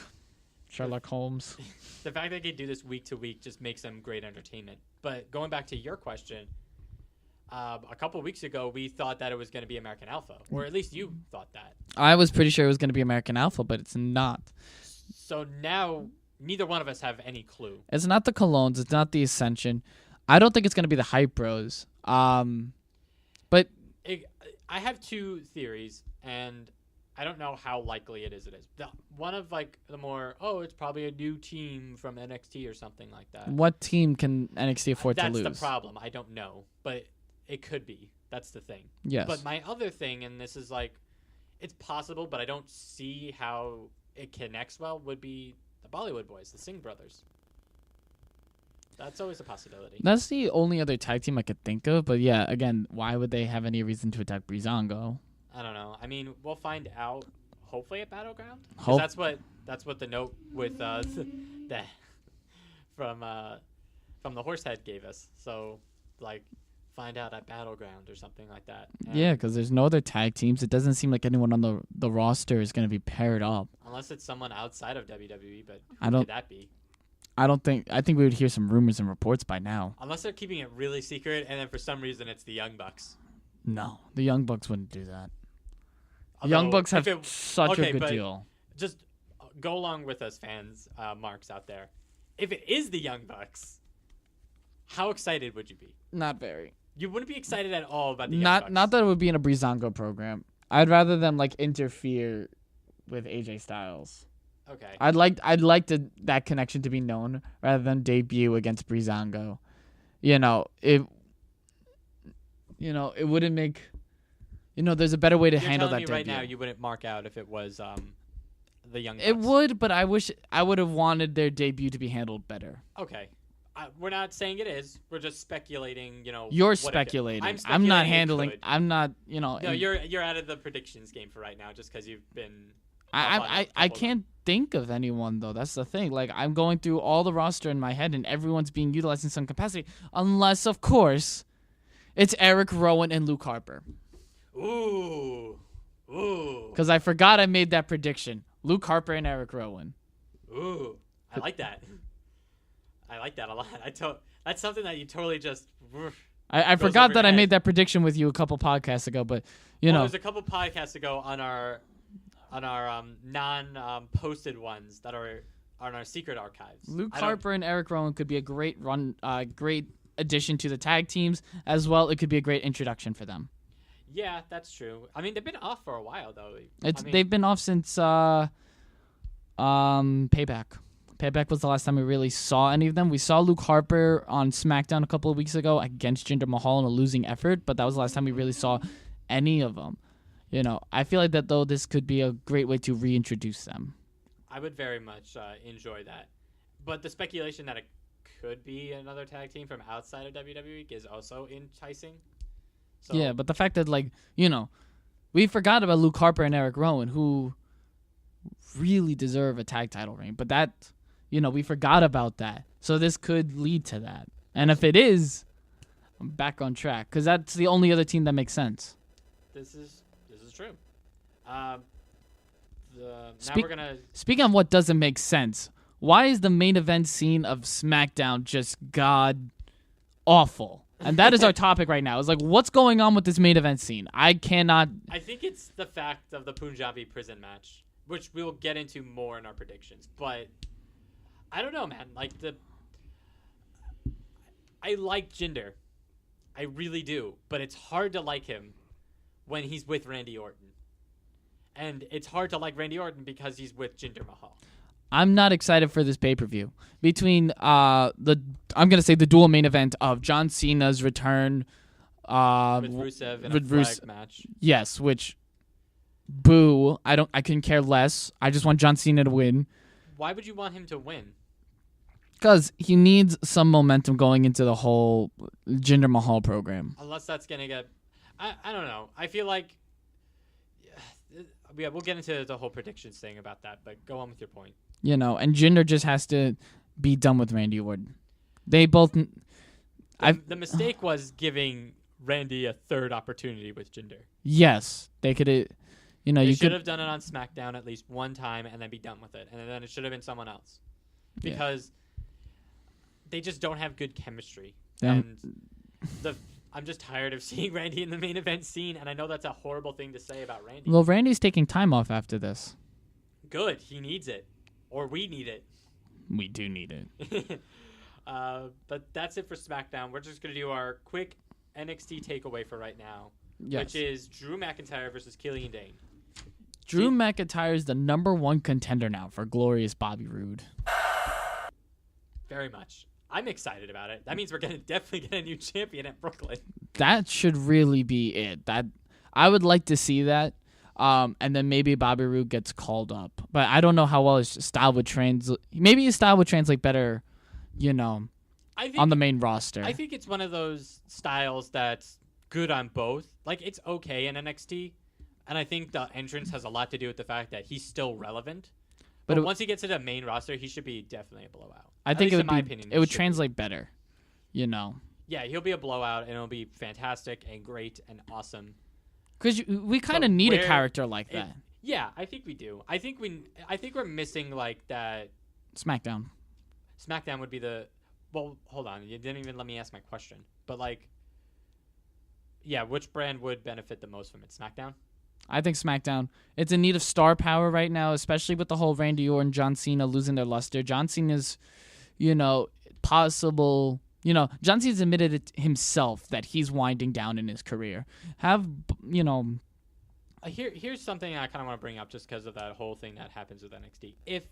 Holmes. The fact that they could do this week to week just makes them great entertainment. But going back to your question, a couple weeks ago we thought that it was going to be American Alpha, or at least you thought that. I was pretty sure it was going to be American Alpha, but it's not. So now neither one of us have any clue. It's not the Colognes. It's not the Ascension. I don't think it's going to be the Hype Bros. But I have two theories, and I don't know how likely it is. One of like the more, it's probably a new team from NXT or something like that. What team can NXT afford to lose? That's the problem. I don't know, but it could be. That's the thing. Yes. But my other thing, and this is like, it's possible, but I don't see how it connects well, would be the Bollywood Boys, the Singh brothers. That's always a possibility. That's the only other tag team I could think of. But yeah, again, why would they have any reason to attack Breezango? I don't know. I mean, we'll find out hopefully at Battleground. That's what the note with from the Horsehead gave us. So like find out at Battleground or something like that. And yeah, because there's no other tag teams. It doesn't seem like anyone on the roster is going to be paired up. Unless it's someone outside of WWE, but who could that be? I think we would hear some rumors and reports by now. Unless they're keeping it really secret, and then for some reason it's the Young Bucks. No, the Young Bucks wouldn't do that. The Young Bucks have such a good deal. Just go along with us, fans, marks out there. If it is the Young Bucks, how excited would you be? Not very. You wouldn't be excited at all about the Young Bucks. Not that it would be in a Breezango program. I'd rather them like interfere with AJ Styles. Okay. I'd like that connection to be known rather than debut against Breezango. It wouldn't make. There's a better way to handle that debut. Right now, you wouldn't mark out if it was the Young Bucks. It would, but I wish I would have wanted their debut to be handled better. Okay. We're not saying it is. We're just speculating. You're speculating. I'm not handling. I'm not. No, you're out of the predictions game for right now, just because you've been. I can't think of anyone though. That's the thing. Like I'm going through all the roster in my head, and everyone's being utilized in some capacity, unless of course, it's Eric Rowan and Luke Harper. Ooh. Because I forgot I made that prediction. Luke Harper and Eric Rowan. Ooh, I like that. I like that a lot. That's something that you totally just. I forgot that I made that prediction with you a couple podcasts ago, but it was a couple podcasts ago on our non-posted ones that are on our secret archives. Luke Harper and Eric Rowan could be a great great addition to the tag teams as well. It could be a great introduction for them. Yeah, that's true. I mean, they've been off for a while though. They've been off since Payback. Payback was the last time we really saw any of them. We saw Luke Harper on Smackdown a couple of weeks ago against Jinder Mahal in a losing effort, but that was the last time we really saw any of them. I feel like that though this could be a great way to reintroduce them. I would very much enjoy that. But the speculation that it could be another tag team from outside of WWE is also enticing. So, yeah, but the fact that we forgot about Luke Harper and Eric Rowan, who really deserve a tag title reign. But that, we forgot about that. So this could lead to that. And if it is, I'm back on track because that's the only other team that makes sense. This is true. Now we're gonna. Speaking of what doesn't make sense, why is the main event scene of SmackDown just god awful? And that is our topic right now. It's like, what's going on with this main event scene? I cannot. I think it's the fact of the Punjabi prison match, which we'll get into more in our predictions. But I don't know, man. I like Jinder. I really do. But it's hard to like him when he's with Randy Orton. And it's hard to like Randy Orton because he's with Jinder Mahal. I'm not excited for this pay-per-view. Between the dual main event of John Cena's return With Rusev in a flag match. Yes, which boo. I couldn't care less. I just want John Cena to win. Why would you want him to win? Because he needs some momentum going into the whole Jinder Mahal program. Unless that's going to get... I don't know. I feel like... Yeah, we'll get into the whole predictions thing about that, but go on with your point. And Jinder just has to be done with Randy Orton. They both... The mistake was giving Randy a third opportunity with Jinder. Yes. They could... You should have done it on SmackDown at least one time and then be done with it. And then it should have been someone else. Because they just don't have good chemistry. And I'm just tired of seeing Randy in the main event scene, and I know that's a horrible thing to say about Randy. Well, Randy's taking time off after this. Good. He needs it. Or we need it. We do need it. But that's it for SmackDown. We're just going to do our quick NXT takeaway for right now, which is Drew McIntyre versus Killian Dane. Drew McIntyre is the #1 contender now for glorious Bobby Roode. Very much. I'm excited about it. That means we're going to definitely get a new champion at Brooklyn. That should really be it. I would like to see that. And then maybe Bobby Roode gets called up. But I don't know how well his style would translate. Maybe his style would translate better, on the main roster. I think it's one of those styles that's good on both. Like, it's okay in NXT. And I think the entrance has a lot to do with the fact that he's still relevant. But once he gets to the main roster, he should be definitely a blowout. I think it would translate better, Yeah, he'll be a blowout, and it'll be fantastic and great and awesome. Because we kind of need a character like that. Yeah, I think we do. I think we're missing like that. SmackDown. SmackDown would be the. Well, hold on. You didn't even let me ask my question. But which brand would benefit the most from it? SmackDown. I think SmackDown. It's in need of star power right now, especially with the whole Randy Orton, John Cena losing their luster. John Cena's, possible. John Cena's admitted it himself that he's winding down in his career. Here's something I kind of want to bring up just because of that whole thing that happens with NXT. If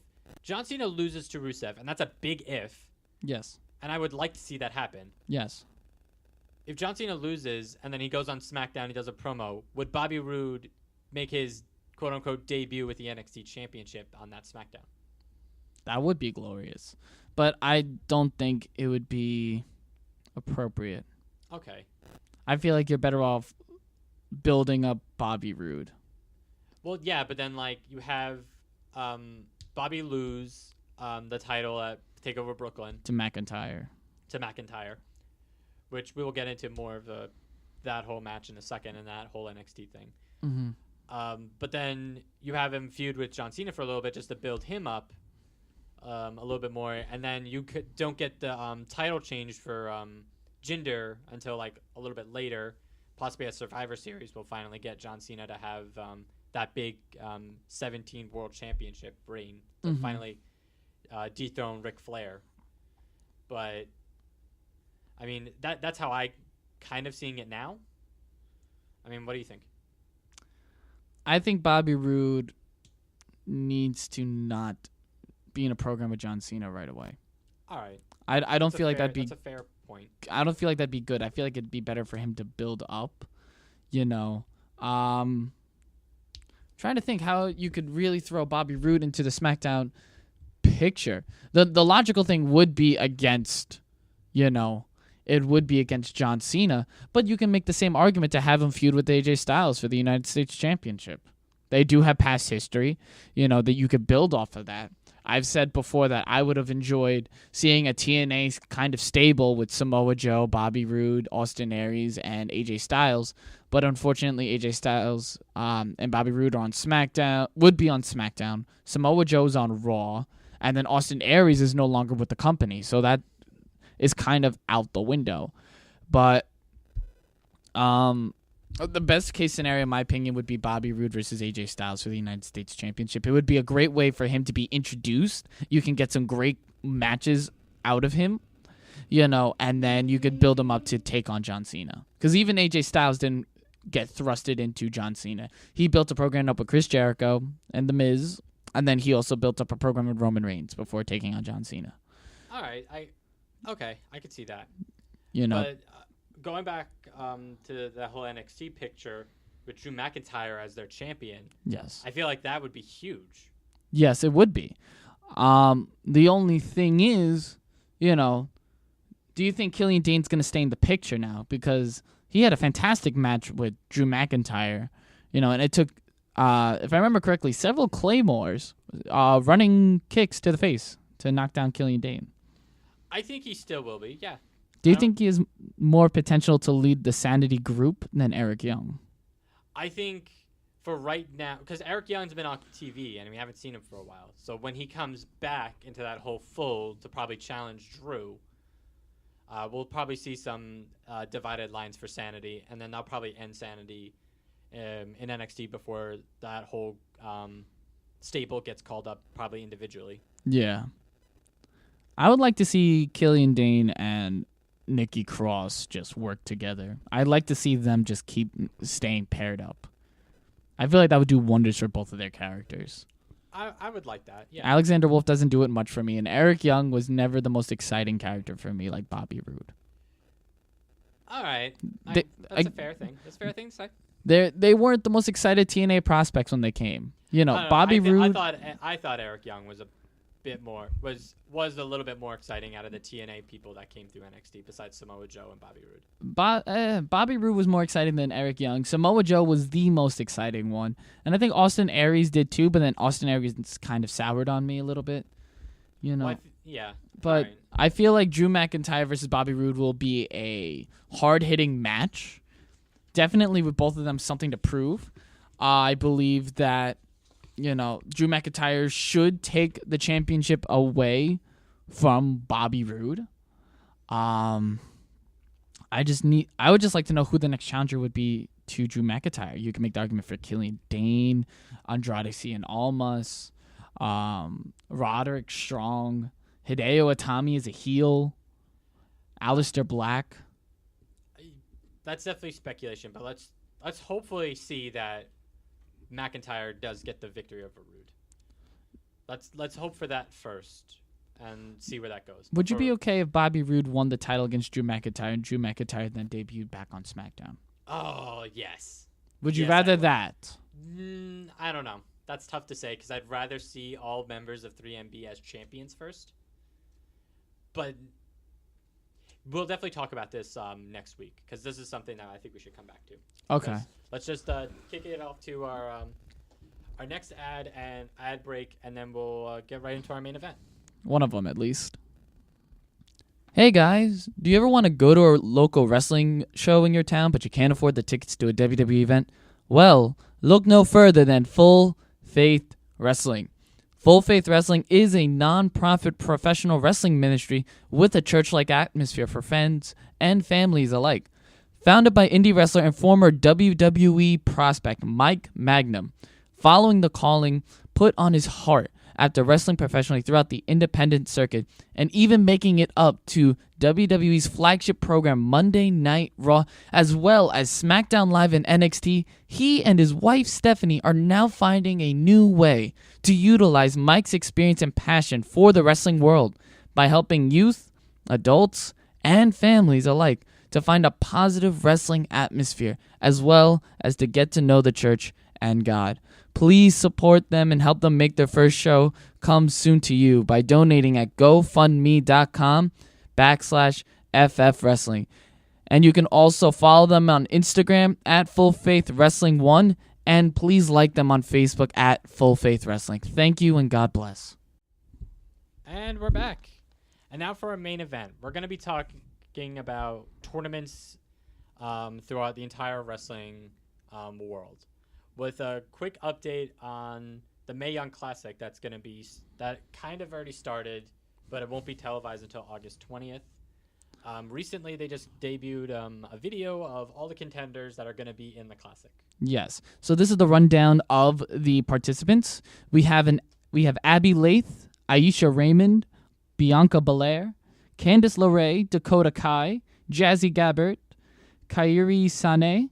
John Cena loses to Rusev, and that's a big if. Yes. And I would like to see that happen. Yes. If John Cena loses and then he goes on SmackDown, he does a promo, would Bobby Roode make his quote-unquote debut with the NXT Championship on that SmackDown? That would be glorious. But I don't think it would be appropriate. Okay. I feel like you're better off building up Bobby Roode. Well, yeah, but then you have Bobby lose the title at TakeOver Brooklyn to McIntyre. Which we will get into more of that whole match in a second and that whole NXT thing. Mm-hmm. But then you have him feud with John Cena for a little bit just to build him up a little bit more, and then you don't get the title change for Jinder until a little bit later. Possibly a Survivor Series will finally get John Cena to have that big 17 World Championship reign to finally dethrone Ric Flair. But I mean, that's how I kind of seeing it now. I mean, what do you think? I think Bobby Roode needs to not be in a program with John Cena right away. All right. I don't feel like that'd be... That's a fair point. I don't feel like that'd be good. I feel like it'd be better for him to build up, Trying to think how you could really throw Bobby Roode into the SmackDown picture. The logical thing would be against, it would be against John Cena, but you can make the same argument to have him feud with AJ Styles for the United States Championship. They do have past history, that you could build off of that. I've said before that I would have enjoyed seeing a TNA kind of stable with Samoa Joe, Bobby Roode, Austin Aries, and AJ Styles. But unfortunately, AJ Styles and Bobby Roode are on SmackDown, would be on SmackDown. Samoa Joe's on Raw. And then Austin Aries is no longer with the company. So that is kind of out the window. But the best case scenario, in my opinion, would be Bobby Roode versus AJ Styles for the United States Championship. It would be a great way for him to be introduced. You can get some great matches out of him, and then you could build him up to take on John Cena. Because even AJ Styles didn't get thrusted into John Cena. He built a program up with Chris Jericho and The Miz, and then he also built up a program with Roman Reigns before taking on John Cena. All right. I could see that. But going back to the whole NXT picture with Drew McIntyre as their champion, yes, I feel like that would be huge. Yes, it would be. The only thing is, do you think Killian Dane's going to stay in the picture now? Because he had a fantastic match with Drew McIntyre, and it took, if I remember correctly, several claymores, running kicks to the face to knock down Killian Dane. I think he still will be, yeah. Do you think he has more potential to lead the Sanity group than Eric Young? I think for right now, because Eric Young's been on TV and we haven't seen him for a while. So when he comes back into that whole fold to probably challenge Drew, we'll probably see some divided lines for Sanity, and then they'll probably end Sanity in NXT before that whole stable gets called up, probably individually. Yeah. I would like to see Killian Dane and Nikki Cross just work together. I'd like to see them just keep staying paired up. I feel like that would do wonders for both of their characters. I would like that, yeah. Alexander Wolf doesn't do it much for me, and Eric Young was never the most exciting character for me like Bobby Roode. All right. That's a fair thing. That's a fair thing to say. They weren't the most excited TNA prospects when they came. Bobby Roode. I thought Eric Young was a bit more was a little bit more exciting out of the TNA people that came through NXT besides Samoa Joe and Bobby Roode. Bobby Roode was more exciting than Eric Young. Samoa Joe was the most exciting one, and I think Austin Aries did too. But then Austin Aries kind of soured on me a little bit, yeah. But right. I feel like Drew McIntyre versus Bobby Roode will be a hard-hitting match. Definitely with both of them something to prove. I believe that Drew McIntyre should take the championship away from Bobby Roode. I would just like to know who the next challenger would be to Drew McIntyre. You can make the argument for Killian Dane, Andrade Cien Almas, Roderick Strong, Hideo Itami is a heel, Aleister Black. That's definitely speculation, but let's hopefully see that McIntyre does get the victory over Roode. Let's hope for that first and see where that goes. Would you be okay if Bobby Roode won the title against Drew McIntyre and Drew McIntyre then debuted back on SmackDown? Oh, yes. Would you rather that? I don't know. That's tough to say because I'd rather see all members of 3MB as champions first. But we'll definitely talk about this next week because this is something that I think we should come back to. Okay. Let's just kick it off to our next ad break, and then we'll get right into our main event. One of them, at least. Hey, guys. Do you ever want to go to a local wrestling show in your town, but you can't afford the tickets to a WWE event? Well, look no further than Full Faith Wrestling. Full Faith Wrestling is a non-profit professional wrestling ministry with a church-like atmosphere for fans and families alike. Founded by indie wrestler and former WWE prospect Mike Magnum, following the calling put on his heart after wrestling professionally throughout the independent circuit and even making it up to WWE's flagship program Monday Night Raw as well as SmackDown Live and NXT, he and his wife Stephanie are now finding a new way to utilize Mike's experience and passion for the wrestling world by helping youth, adults, and families alike to find a positive wrestling atmosphere as well as to get to know the church and God. Please support them and help them make their first show come soon to you by donating at GoFundMe.com/FF Wrestling. And you can also follow them on Instagram at Full Faith Wrestling 1 And please like them on Facebook at Full Faith Wrestling. Thank you and God bless. And we're back. And now for our main event. We're going to be talking about tournaments throughout the entire wrestling world, with a quick update on the Mae Young Classic that kind of already started, but it won't be televised until August 20th. Recently, they just debuted a video of all the contenders that are going to be in the Classic. Yes. So this is the rundown of the participants. We have Abby Lath, Aisha Raymond, Bianca Belair, Candice LeRae, Dakota Kai, Jazzy Gabbert, Kairi Sane,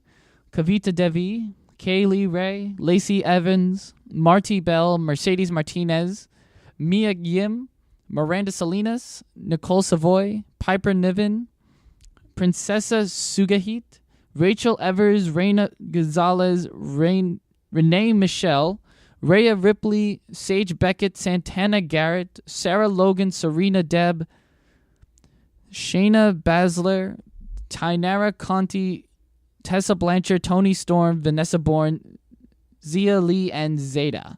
Kavita Devi, Kaylee Ray, Lacey Evans, Marty Bell, Mercedes Martinez, Mia Yim, Miranda Salinas, Nicole Savoy, Piper Niven, Princessa Sugahit, Rachel Evers, Reina Gonzalez, Renee Michelle, Rhea Ripley, Sage Beckett, Santana Garrett, Sarah Logan, Serena Deb, Shayna Baszler, Tainara Conti, Tessa Blanchard, Toni Storm, Vanessa Bourne, Zia Lee, and Zeta.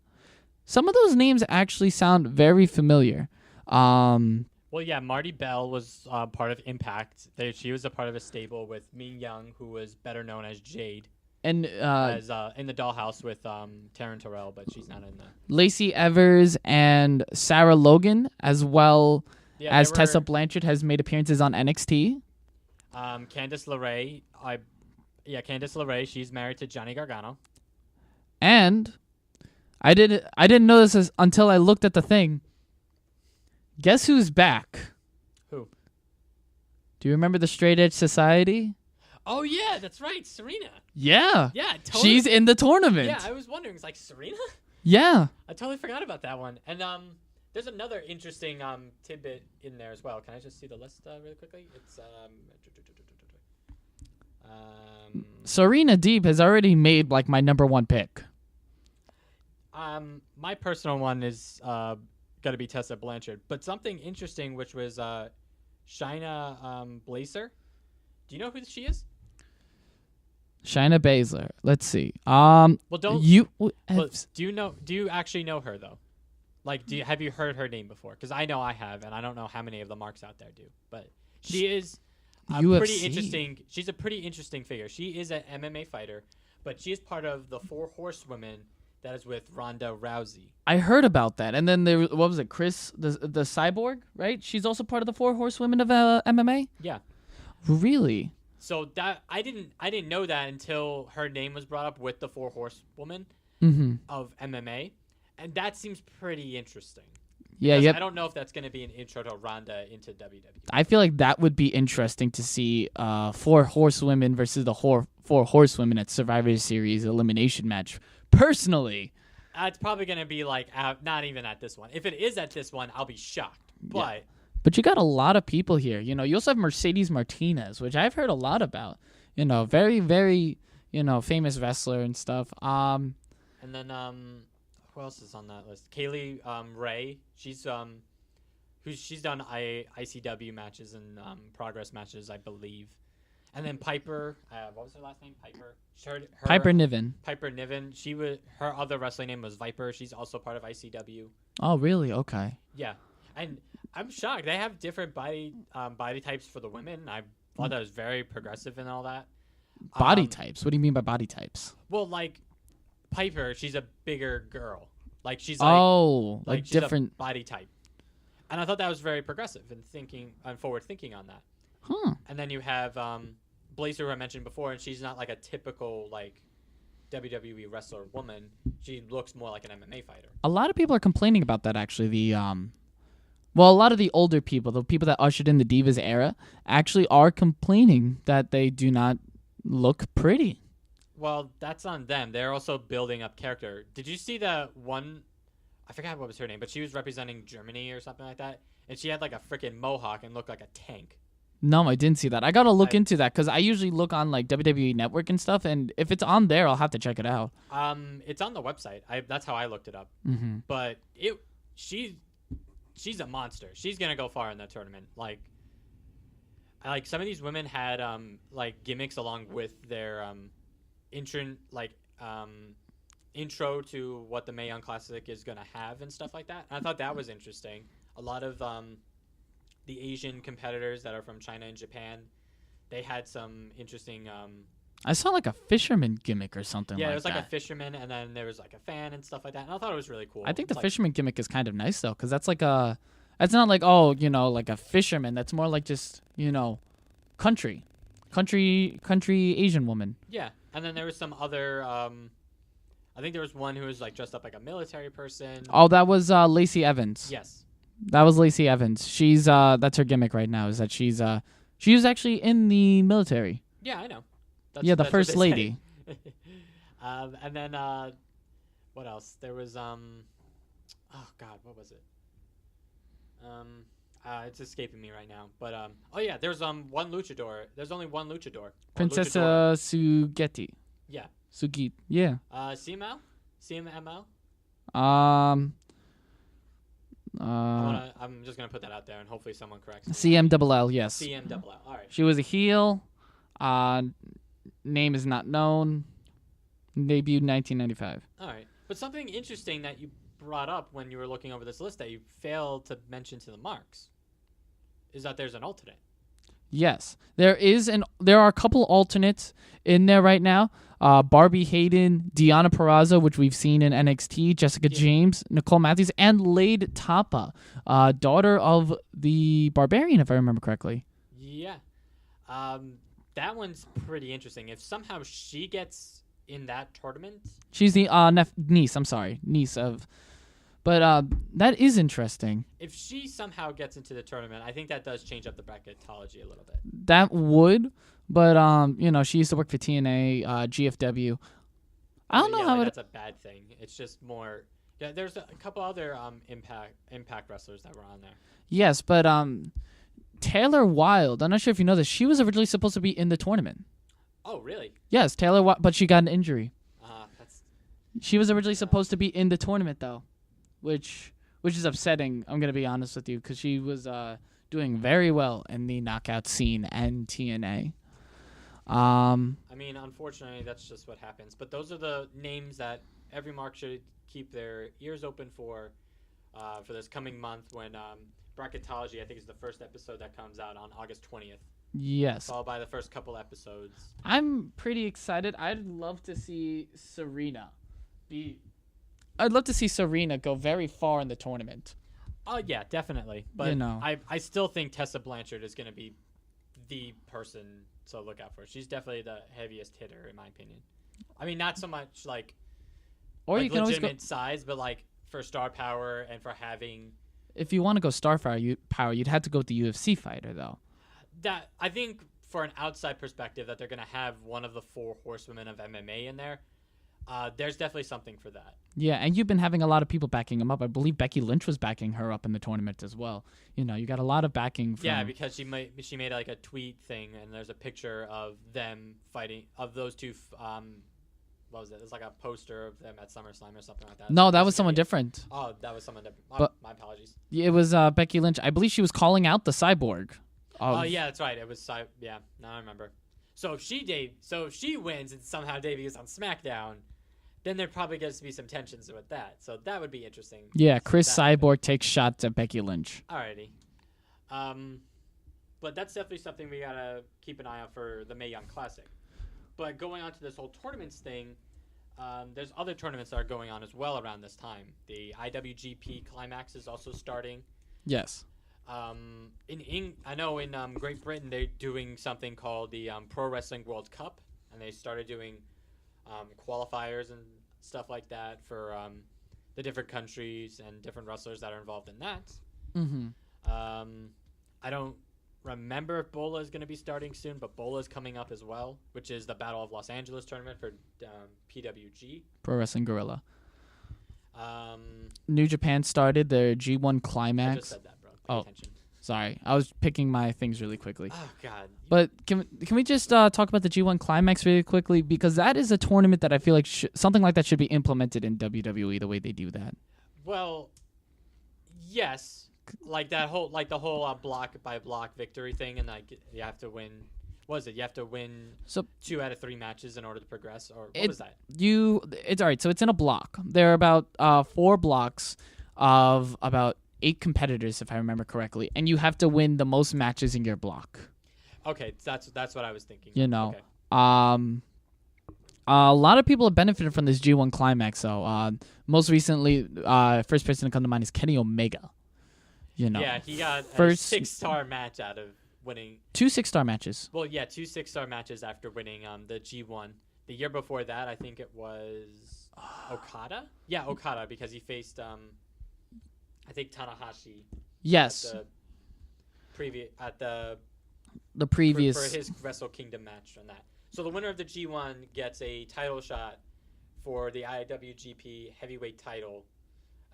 Some of those names actually sound very familiar. Well, yeah, Marty Bell was part of Impact. She was a part of a stable with Ming Young, who was better known as Jade. And as in the Dollhouse with Taryn Terrell, but she's not in that. Lacey Evers and Sarah Logan, as well as Tessa Blanchard, has made appearances on NXT. Candice LeRae, Candice LeRae, she's married to Johnny Gargano. And I didn't know this until I looked at the thing. Guess who's back? Who? Do you remember the Straight Edge Society? Oh, yeah, that's right. Serena. Yeah. Yeah, totally. She's in the tournament. Yeah, I was wondering. It's like, Serena? Yeah. I totally forgot about that one. And there's another interesting tidbit in there as well. Can I just see the list really quickly? It's Serena Deeb has already made like my number one pick. My personal one is got to be Tessa Blanchard. But something interesting, which was Shayna Blazer. Do you know who she is? Shayna Baszler. Let's see. Well, don't you? Do you actually know her though? Like, have you heard her name before? Because I know I have, and I don't know how many of the marks out there do. But she is pretty interesting. She's a pretty interesting figure. She is an MMA fighter, but she is part of the 4 Horsewomen that is with Ronda Rousey. I heard about that. And then what was it? Chris, the Cyborg, right? She's also part of the 4 Horsewomen of MMA. Yeah. Really? So that I didn't know that until her name was brought up with the 4 Horsewomen of MMA, and that seems pretty interesting. Yeah, yeah. I don't know if that's going to be an intro to Ronda into WWE. I feel like that would be interesting to see 4 Horsewomen versus the 4 Horsewomen at Survivor Series elimination match. Personally, it's probably going to be like not even at this one. If it is at this one, I'll be shocked. But. Yeah. But you got a lot of people here. You know, you also have Mercedes Martinez, which I've heard a lot about. You know, very, very, famous wrestler and stuff. And then who else is on that list? Kaylee Ray. She's done ICW matches and Progress matches, I believe. And then Piper. What was her last name? Piper. Piper Niven. Piper Niven. Her other wrestling name was Viper. She's also part of ICW. Oh, really? Okay. Yeah. And I'm shocked. They have different body types for the women. I thought that was very progressive and all that. Body types? What do you mean by body types? Well, like Piper, she's a bigger girl. Like she's like she's different a body type. And I thought that was very progressive and forward thinking on that. Huh. And then you have Blazer, who I mentioned before, and she's not like a typical like WWE wrestler woman. She looks more like an MMA fighter. A lot of people are complaining about that actually. Well, a lot of the older people, the people that ushered in the Divas era, actually are complaining that they do not look pretty. Well, that's on them. They're also building up character. Did you see that one? I forgot what was her name, but she was representing Germany or something like that, and she had like a freaking mohawk and looked like a tank. No, I didn't see that. I gotta look into that because I usually look on like WWE Network and stuff, and if it's on there, I'll have to check it out. It's on the website. That's how I looked it up. Mm-hmm. But she's a monster. She's gonna go far in that tournament. Like some of these women had like gimmicks along with their entrant intro to what the Mae Young Classic is going to have and stuff like that. And I thought that was interesting. A lot of the Asian competitors that are from China and Japan, they had some interesting. I saw like a fisherman gimmick or something. Yeah, like it was like that. a fisherman, and then there was like a fan and stuff like that. And I thought it was really cool. I think the It's fisherman gimmick is kind of nice though, because that's like a. It's not like like a fisherman. That's more like just country Asian woman. Yeah, and then there was some other. I think there was one who was like dressed up like a military person. Oh, that was Lacey Evans. Yes. That was Lacey Evans. She's that's her gimmick right now. Is that she was actually in the military. Yeah, I know. The That's what first they lady. say. And then what else? There was oh God, what was it? It's escaping me right now. But oh yeah, there's one luchador. There's only one luchador. Princessa Sugeti. Yeah. Sugit. Yeah. CML? CMML? I'm just gonna put that out there, and hopefully someone corrects me. CMLL. Yes. CMLL. All right. She was a heel. Name is not known. Debuted 1995. All right. But something interesting that you brought up when you were looking over this list that you failed to mention to the marks is that there's an alternate. Yes, there are a couple alternates in there right now. Barbie Hayden, Deonna Purrazzo, which we've seen in NXT, Jessica James, Nicole Matthews, and Lade Tapa, daughter of the Barbarian, if I remember correctly. Yeah. That one's pretty interesting. If somehow she gets in that tournament. She's the niece of. But that is interesting. If she somehow gets into the tournament, I think that does change up the bracketology a little bit. That would, but she used to work for TNA, GFW. I don't know how that's a bad thing. It's just more. Yeah, there's a couple other Impact wrestlers that were on there. Yes, but Taylor Wilde. I'm not sure if you know this. She was originally supposed to be in the tournament. Oh, really? Yes, Taylor Wilde, but she got an injury. That's. She was originally supposed to be in the tournament though. Which is upsetting, I'm going to be honest with you, because she was doing very well in the knockout scene and TNA. I mean, unfortunately, that's just what happens. But those are the names that every mark should keep their ears open for this coming month when Bracketology, I think, is the first episode that comes out on August 20th. Yes. Followed by the first couple episodes. I'm pretty excited. I'd love to see Serena go very far in the tournament. Oh, yeah, definitely. But I still think Tessa Blanchard is going to be the person to look out for. She's definitely the heaviest hitter, in my opinion. I mean, not so much like you can legitimate size, but like for star power and for having. If you want to go star power, you'd have to go with the UFC fighter, though. That I think for an outside perspective that they're going to have one of the 4 horsewomen of MMA in there. There's definitely something for that. Yeah, and you've been having a lot of people backing him up. I believe Becky Lynch was backing her up in the tournament as well. You got a lot of backing from... Yeah, because she made like a tweet thing, and there's a picture of them fighting, of those two... what was it? It's like a poster of them at SummerSlam or something like that. No, that was someone different. Oh, that was someone different. My apologies. It was Becky Lynch. I believe she was calling out the Cyborg. Oh, yeah, that's right. It was... Yeah, now I remember. So if she wins and somehow debuts on SmackDown... Then there probably gets to be some tensions with that. So that would be interesting. Yeah, Chris Cyborg takes shots at Becky Lynch. Alrighty. But that's definitely something we got to keep an eye out for the Mae Young Classic. But going on to this whole tournaments thing, there's other tournaments that are going on as well around this time. The IWGP Climax is also starting. Yes. I know in Great Britain they're doing something called the Pro Wrestling World Cup, and they started doing qualifiers and stuff like that for the different countries and different wrestlers that are involved in that. Mm-hmm. I don't remember if Bola is going to be starting soon, but Bola is coming up as well, which is the Battle of Los Angeles tournament for PWG. Pro Wrestling Guerrilla. New Japan started their G1 Climax. I just said that, bro. Pay attention. Sorry, I was picking my things really quickly. Oh, God. But can we just talk about the G1 Climax really quickly? Because that is a tournament that I feel like something like that should be implemented in WWE, the way they do that. Well, yes. Like the whole block by block victory thing, and like you have to win. What was it? You have to win 2 out of 3 matches in order to progress, or what was that? It's all right. So it's in a block. There are about 4 blocks of about 8 competitors, if I remember correctly, and you have to win the most matches in your block. Okay, that's what I was thinking. Okay. A lot of people have benefited from this G1 climax, though. Most recently, first person to come to mind is Kenny Omega. Yeah, he got a 6-star match out of winning 2 6-star matches. Well, yeah, 2 6-star matches after winning the G1. The year before that, I think it was Okada. Yeah, Okada, because he faced I think Tanahashi. Yes. At the previous for his Wrestle Kingdom match on that. So the winner of the G1 gets a title shot for the IWGP Heavyweight title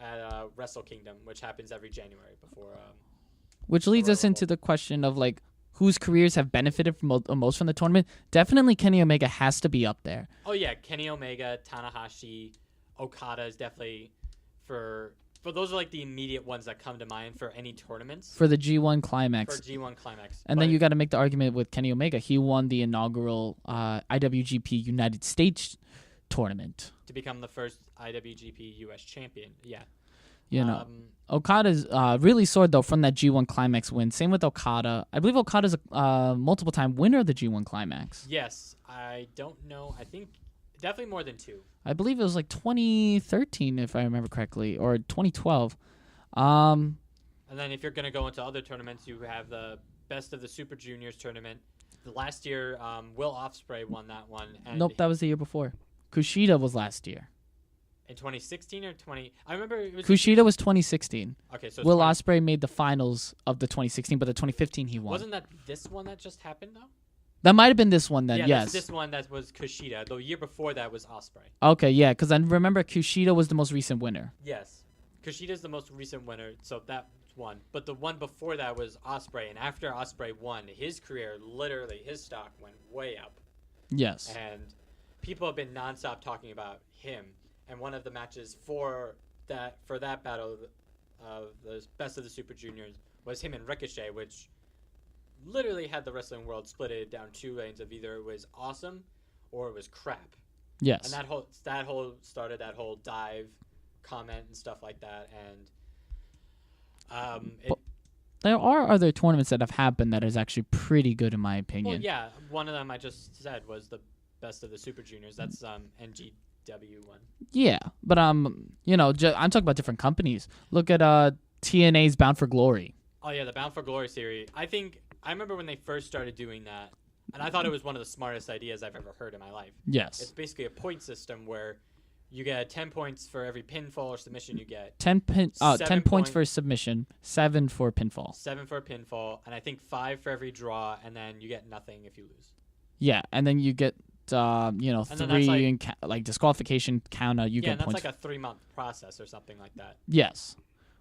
at Wrestle Kingdom, which happens every January before. Which leads us into the question of like whose careers have benefited from most from the tournament. Definitely Kenny Omega has to be up there. Oh yeah, Kenny Omega, Tanahashi, Okada is definitely for those are like the immediate ones that come to mind for any tournaments. For the G1 Climax. For G1 Climax. And then you got to make the argument with Kenny Omega. He won the inaugural IWGP United States tournament. To become the first IWGP US champion. Yeah. Okada's really soared, though, from that G1 Climax win. Same with Okada. I believe Okada's a multiple-time winner of the G1 Climax. Yes. I don't know. I think definitely more than 2. I believe it was like 2013, if I remember correctly, or 2012. And then if you're going to go into other tournaments, you have the Best of the Super Juniors tournament. The last year, Will Ospreay won that one. And nope, that was the year before. Kushida was last year. In 2016 or 20? I remember it was Kushida was 2016. Okay, so Will Ospreay made the finals of the 2016, but the 2015 he won. Wasn't that this one that just happened, though? That might have been this one then, yeah, yes. This one that was Kushida. The year before that was Ospreay. Okay, yeah, because I remember Kushida was the most recent winner. Yes. Kushida's the most recent winner, so that's one. But the one before that was Ospreay, and after Ospreay won, his career, literally, his stock went way up. Yes. And people have been nonstop talking about him. And one of the matches for that battle of the Best of the Super Juniors was him and Ricochet, which literally had the wrestling world split it down 2 lanes of either it was awesome or it was crap. Yes. And that whole started that whole dive comment and stuff like that. And there are other tournaments that have happened that is actually pretty good in my opinion. Well, yeah, one of them I just said was the Best of the Super Juniors. That's NGW one. Yeah, but I'm talking about different companies. Look at TNA's Bound for Glory. Oh yeah, the Bound for Glory series. I remember when they first started doing that, and I thought it was one of the smartest ideas I've ever heard in my life. Yes. It's basically a point system where you get 10 points for every pinfall or submission you get. 10 points for submission, 7 for pinfall. 7 for a pinfall, and I think 5 for every draw, and then you get nothing if you lose. Yeah, and then you get 3 like disqualification counter. You get that's points. like a 3-month process or something like that. Yes.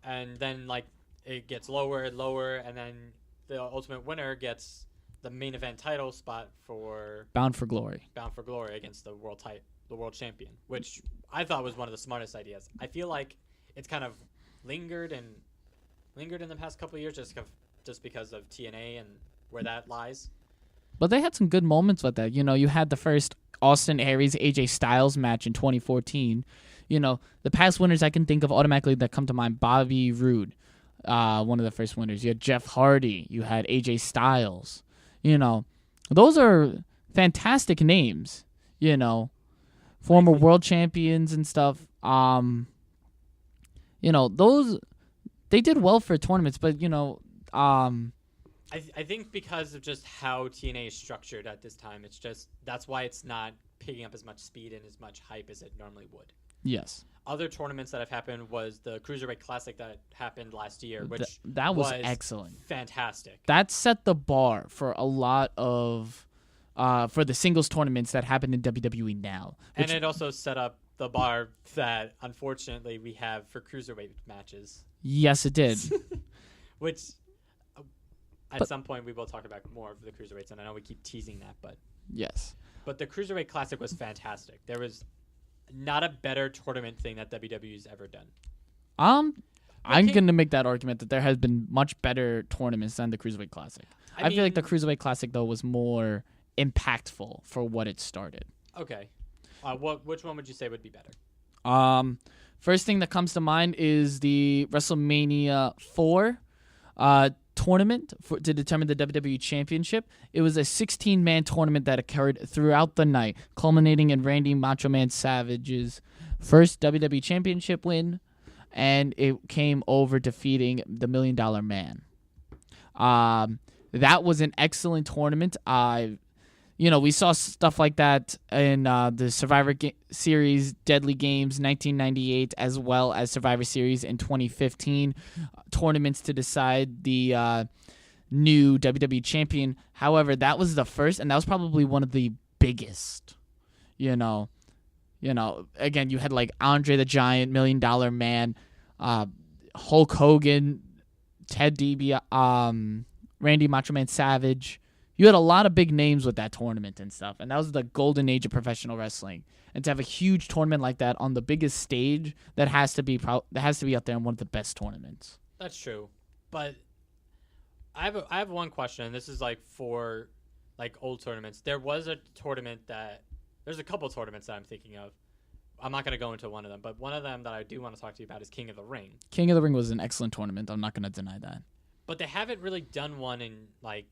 And then like it gets lower and lower, and then the ultimate winner gets the main event title spot for Bound for Glory. Bound for Glory against the world champion, which I thought was one of the smartest ideas. I feel like it's kind of lingered in the past couple of years just because of TNA and where that lies. But they had some good moments with that. You had the first Austin Aries AJ Styles match in 2014. The past winners I can think of automatically that come to mind: Bobby Roode, one of the first winners. You had Jeff Hardy. You had AJ Styles. Those are fantastic names. Former world champions and stuff. Those they did well for tournaments, but I think because of just how TNA is structured at this time, that's why it's not picking up as much speed and as much hype as it normally would. Yes. Other tournaments that have happened was the Cruiserweight Classic that happened last year, which that was excellent. Fantastic. That set the bar for a lot of for the singles tournaments that happen in WWE now. And it also set up the bar that unfortunately we have for Cruiserweight matches. Yes, it did. Which at some point we will talk about more of the Cruiserweights, and I know we keep teasing that, but yes. But the Cruiserweight Classic was fantastic. There was not a better tournament thing that WWE's ever done. I'm going to make that argument that there has been much better tournaments than the Cruiserweight Classic. I feel like the Cruiserweight Classic, though, was more impactful for what it started. Okay. Which one would you say would be better? First thing that comes to mind is the WrestleMania 4 tournament to determine the WWE Championship. It was a 16-man tournament that occurred throughout the night, culminating in Randy Macho Man Savage's first WWE Championship win, and it came over defeating the $1 Million Man. That was an excellent tournament. We saw stuff like that in the Survivor Series Deadly Games 1998, as well as Survivor Series in 2015, tournaments to decide the new WWE champion. However, that was the first, and that was probably one of the biggest. Again, you had like Andre the Giant, $1 Million Man, Hulk Hogan, Ted DiBiase, Randy Macho Man Savage. You had a lot of big names with that tournament and stuff, and that was the golden age of professional wrestling. And to have a huge tournament like that on the biggest stage, that has to be up there in one of the best tournaments. That's true, but I have one question, and this is like for like old tournaments. There's a couple tournaments that I'm thinking of. I'm not going to go into one of them, but one of them that I do want to talk to you about is King of the Ring. King of the Ring was an excellent tournament. I'm not going to deny that. But they haven't really done one in like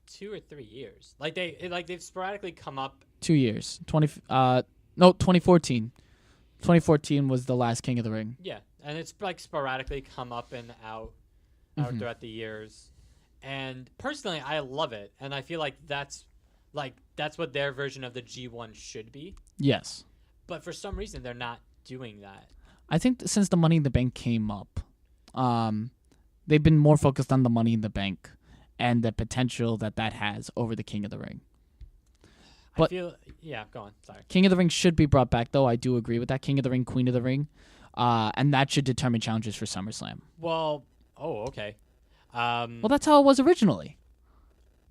2 or 3 years. They've sporadically come up. 2 years. 2014. 2014 was the last King of the Ring. Yeah, and it's like sporadically come up and out throughout the years. And personally, I love it, and I feel like that's what their version of the G1 should be. Yes. But for some reason, they're not doing that. I think since the Money in the Bank came up, they've been more focused on the Money in the Bank and the potential that has over the King of the Ring. But go on. Sorry. King of the Ring should be brought back, though. I do agree with that. King of the Ring, Queen of the Ring. And that should determine challenges for SummerSlam. Well, okay. Well, that's how it was originally.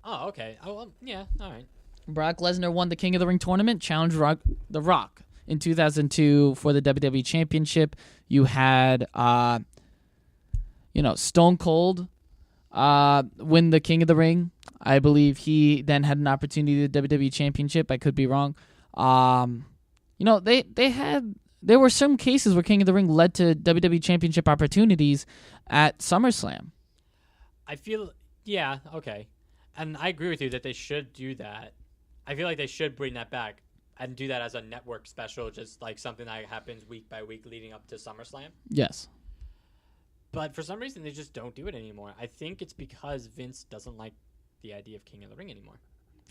Oh, okay. Oh, well, yeah, all right. Brock Lesnar won the King of the Ring tournament, challenged The Rock in 2002 for the WWE Championship. You had, Stone Cold win the King of the Ring. I believe he then had an opportunity to the WWE Championship. I could be wrong. There were some cases where King of the Ring led to WWE Championship opportunities at SummerSlam. I feel, yeah, okay. And I agree with you that they should do that. I feel like they should bring that back and do that as a network special, just like something that happens week by week leading up to SummerSlam. Yes. But for some reason, they just don't do it anymore. I think it's because Vince doesn't like the idea of King of the Ring anymore.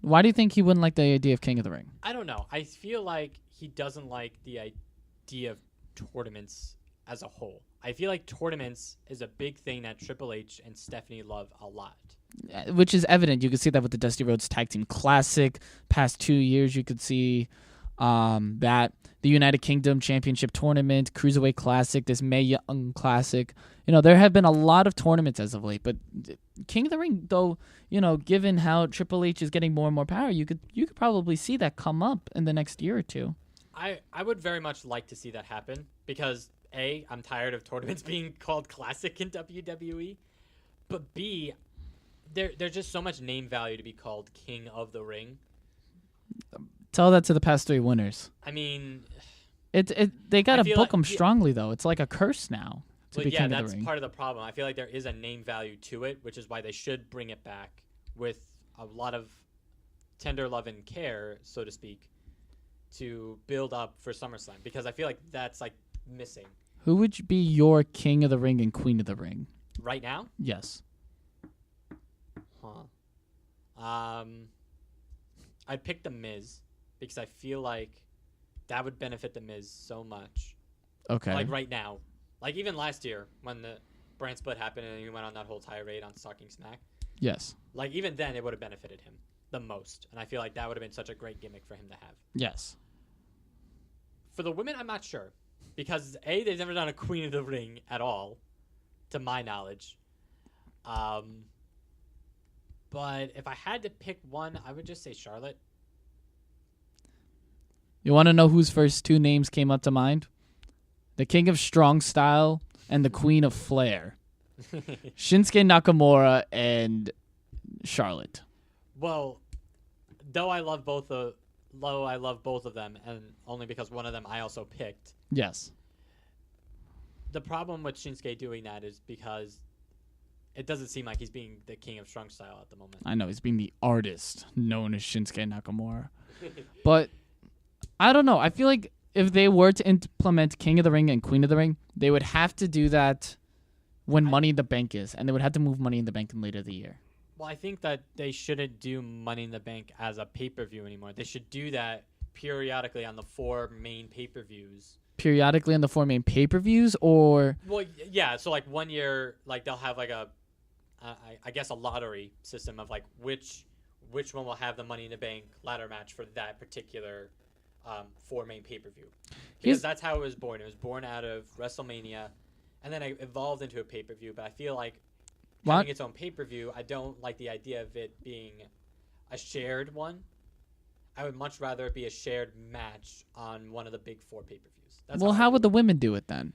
Why do you think he wouldn't like the idea of King of the Ring? I don't know. I feel like he doesn't like the idea of tournaments as a whole. I feel like tournaments is a big thing that Triple H and Stephanie love a lot. Which is evident. You could see that with the Dusty Rhodes Tag Team Classic. Past 2 years, you could see that. The United Kingdom Championship Tournament, Cruiserweight Classic, this Mae Young Classic. There have been a lot of tournaments as of late. But King of the Ring, though, given how Triple H is getting more and more power, you could probably see that come up in the next year or two. I would very much like to see that happen because, A, I'm tired of tournaments being called Classic in WWE. But B, there's just so much name value to be called King of the Ring. Tell that to the past 3 winners. I mean, they got to book them strongly, though. It's like a curse now to be King of the Ring. That's part of the problem. I feel like there is a name value to it, which is why they should bring it back with a lot of tender love and care, so to speak, to build up for SummerSlam, because I feel like that's like missing. Who would be your King of the Ring and Queen of the Ring? Right now? Yes. I'd pick The Miz because I feel like that would benefit The Miz so much. Okay. Like right now. Like even last year when the brand split happened and he went on that whole tirade on Talking Smack. Yes. Like even then it would have benefited him the most. And I feel like that would have been such a great gimmick for him to have. Yes. For the women, I'm not sure. Because A, they've never done a Queen of the Ring at all, to my knowledge. But if I had to pick one, I would just say Charlotte. You want to know whose first 2 names came up to mind? The King of Strong Style and the Queen of Flair. Shinsuke Nakamura and Charlotte. Well, though I love both of them, and only because one of them I also picked. Yes. The problem with Shinsuke doing that is because it doesn't seem like he's being the king of strong style at the moment. I know he's being the artist known as Shinsuke Nakamura, but I don't know. I feel like if they were to implement King of the Ring and Queen of the Ring, they would have to do that when Money in the Bank is, and they would have to move Money in the Bank in later the year. Well, I think that they shouldn't do Money in the Bank as a pay-per-view anymore. They should do that periodically on the 4 main pay-per-views. Periodically on the 4 main pay-per-views, or... Well, yeah, so like 1 year, like they'll have like a, I guess a lottery system of like which one will have the Money in the Bank ladder match for that particular 4 main pay-per-view. Because that's how it was born. It was born out of WrestleMania, and then it evolved into a pay-per-view. But I feel like having its own pay-per-view, I don't like the idea of it being a shared one. I would much rather it be a shared match on one of the big 4 pay-per-views. Well, how would the women do it then?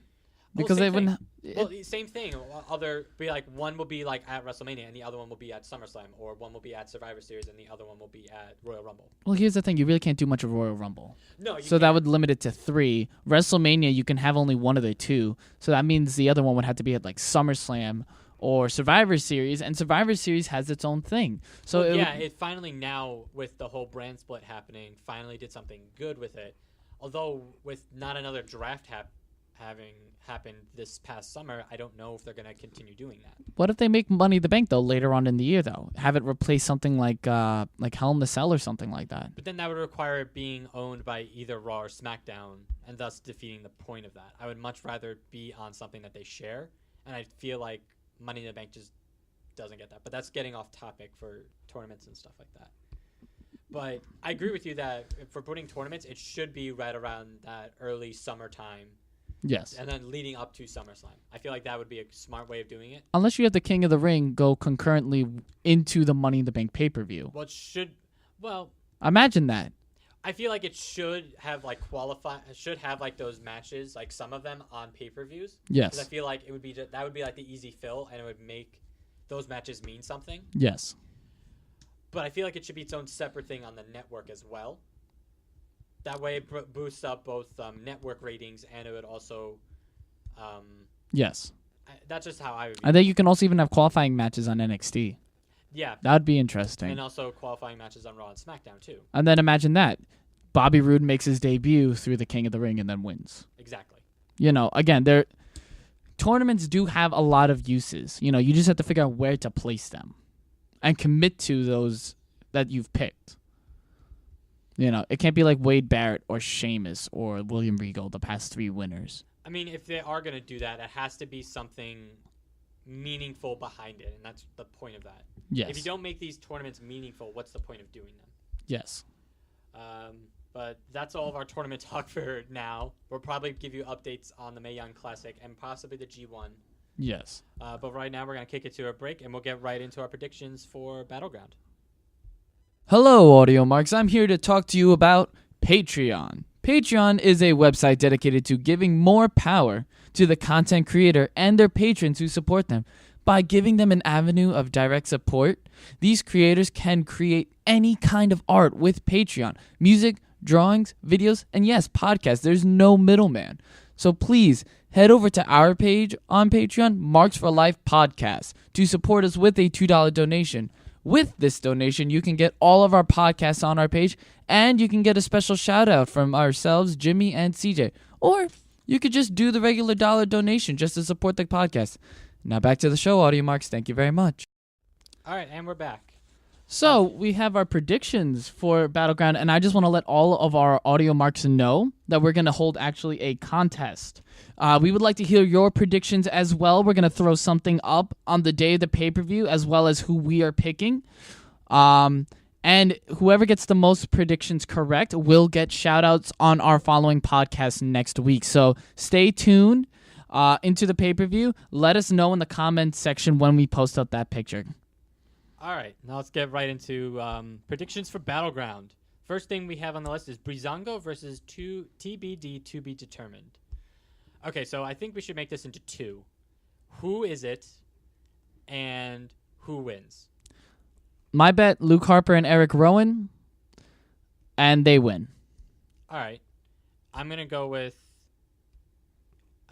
Because they wouldn't. Well, same thing. Other be like one will be like at WrestleMania, and the other one will be at SummerSlam, or one will be at Survivor Series, and the other one will be at Royal Rumble. Well, here's the thing: you really can't do much of Royal Rumble. No, you so can't. That would limit it to 3. WrestleMania, you can have only one of the 2, so that means the other one would have to be at like SummerSlam or Survivor Series, and Survivor Series has its own thing. So it finally now with the whole brand split happening, finally did something good with it. Although with not another draft having happened this past summer, I don't know if they're going to continue doing that. What if they make Money in the Bank though later on in the year though? Have it replace something like Hell in the Cell or something like that. But then that would require it being owned by either Raw or SmackDown, and thus defeating the point of that. I would much rather be on something that they share, and I feel like Money in the Bank just doesn't get that. But that's getting off topic for tournaments and stuff like that. But I agree with you that for putting tournaments, it should be right around that early summertime. Yes. And then leading up to SummerSlam. I feel like that would be a smart way of doing it. Unless you have the King of the Ring go concurrently into the Money in the Bank pay-per-view. Well, imagine that. I feel like it should have like those matches, like some of them on pay-per-views. Yes. Because I feel like that would be like the easy fill, and it would make those matches mean something. Yes. But I feel like it should be its own separate thing on the network as well. That way it boosts up both network ratings, and it would also... yes. That's just how I would... I think you can also even have qualifying matches on NXT. Yeah. That would be interesting. And also qualifying matches on Raw and SmackDown, too. And then imagine that. Bobby Roode makes his debut through the King of the Ring and then wins. Exactly. Again, tournaments do have a lot of uses. You just have to figure out where to place them and commit to those that you've picked. It can't be like Wade Barrett or Sheamus or William Regal, the past 3 winners. I mean, if they are going to do that, it has to be something meaningful behind it, and that's the point of that. Yes. If you don't make these tournaments meaningful, what's the point of doing them? Yes. But that's all of our tournament talk for now. We'll probably give you updates on the Mae Young Classic and possibly the G1. Yes. But right now we're going to kick it to a break, and we'll get right into our predictions for Battleground. Hello, Audio Marks. I'm here to talk to you about Patreon. Patreon is a website dedicated to giving more power to the content creator and their patrons who support them. By giving them an avenue of direct support, these creators can create any kind of art with Patreon. Music, drawings, videos, and yes, podcasts. There's no middleman. So please head over to our page on Patreon, Marks for Life Podcast, to support us with a $2 donation. With this donation, you can get all of our podcasts on our page, and you can get a special shout out from ourselves, Jimmy and CJ. Or you could just do the regular $1 donation just to support the podcast. Now back to the show, Audio Marks. Thank you very much. All right, and we're back. So we have our predictions for Battleground, and I just want to let all of our Audio Marks know that we're going to hold actually a contest. We would like to hear your predictions as well. We're going to throw something up on the day of the pay-per-view as well as who we are picking. And whoever gets the most predictions correct will get shout-outs on our following podcast next week. So stay tuned into the pay-per-view. Let us know in the comments section when we post up that picture. All right, now let's get right into predictions for Battleground. First thing we have on the list is Breezango versus TBD to be determined. Okay, so I think we should make this into 2. Who is it, and who wins? My bet, Luke Harper and Eric Rowan, and they win. All right. I'm going to go with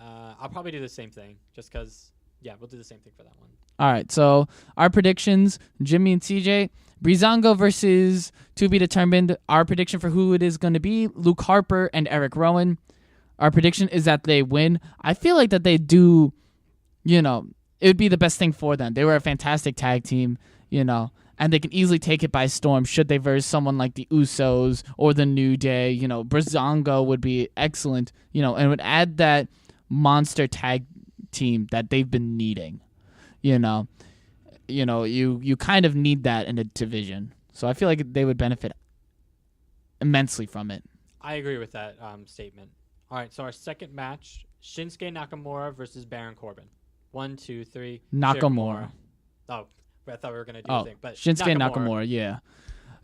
I'll probably do the same thing just because, yeah, we'll do the same thing for that one. All right, so our predictions, Jimmy and CJ, Breezango versus to be determined. Our prediction for who it is going to be, Luke Harper and Eric Rowan. Our prediction is that they win. I feel like that they do, it would be the best thing for them. They were a fantastic tag team, and they can easily take it by storm should they verse someone like the Usos or the New Day. Breezango would be excellent, and would add that monster tag team that they've been needing. You kind of need that in a division. So I feel like they would benefit immensely from it. I agree with that statement. All right, so our second match, Shinsuke Nakamura versus Baron Corbin. 1, 2, 3. Nakamura. Oh, I thought we were gonna do a thing, but Shinsuke Nakamura, yeah.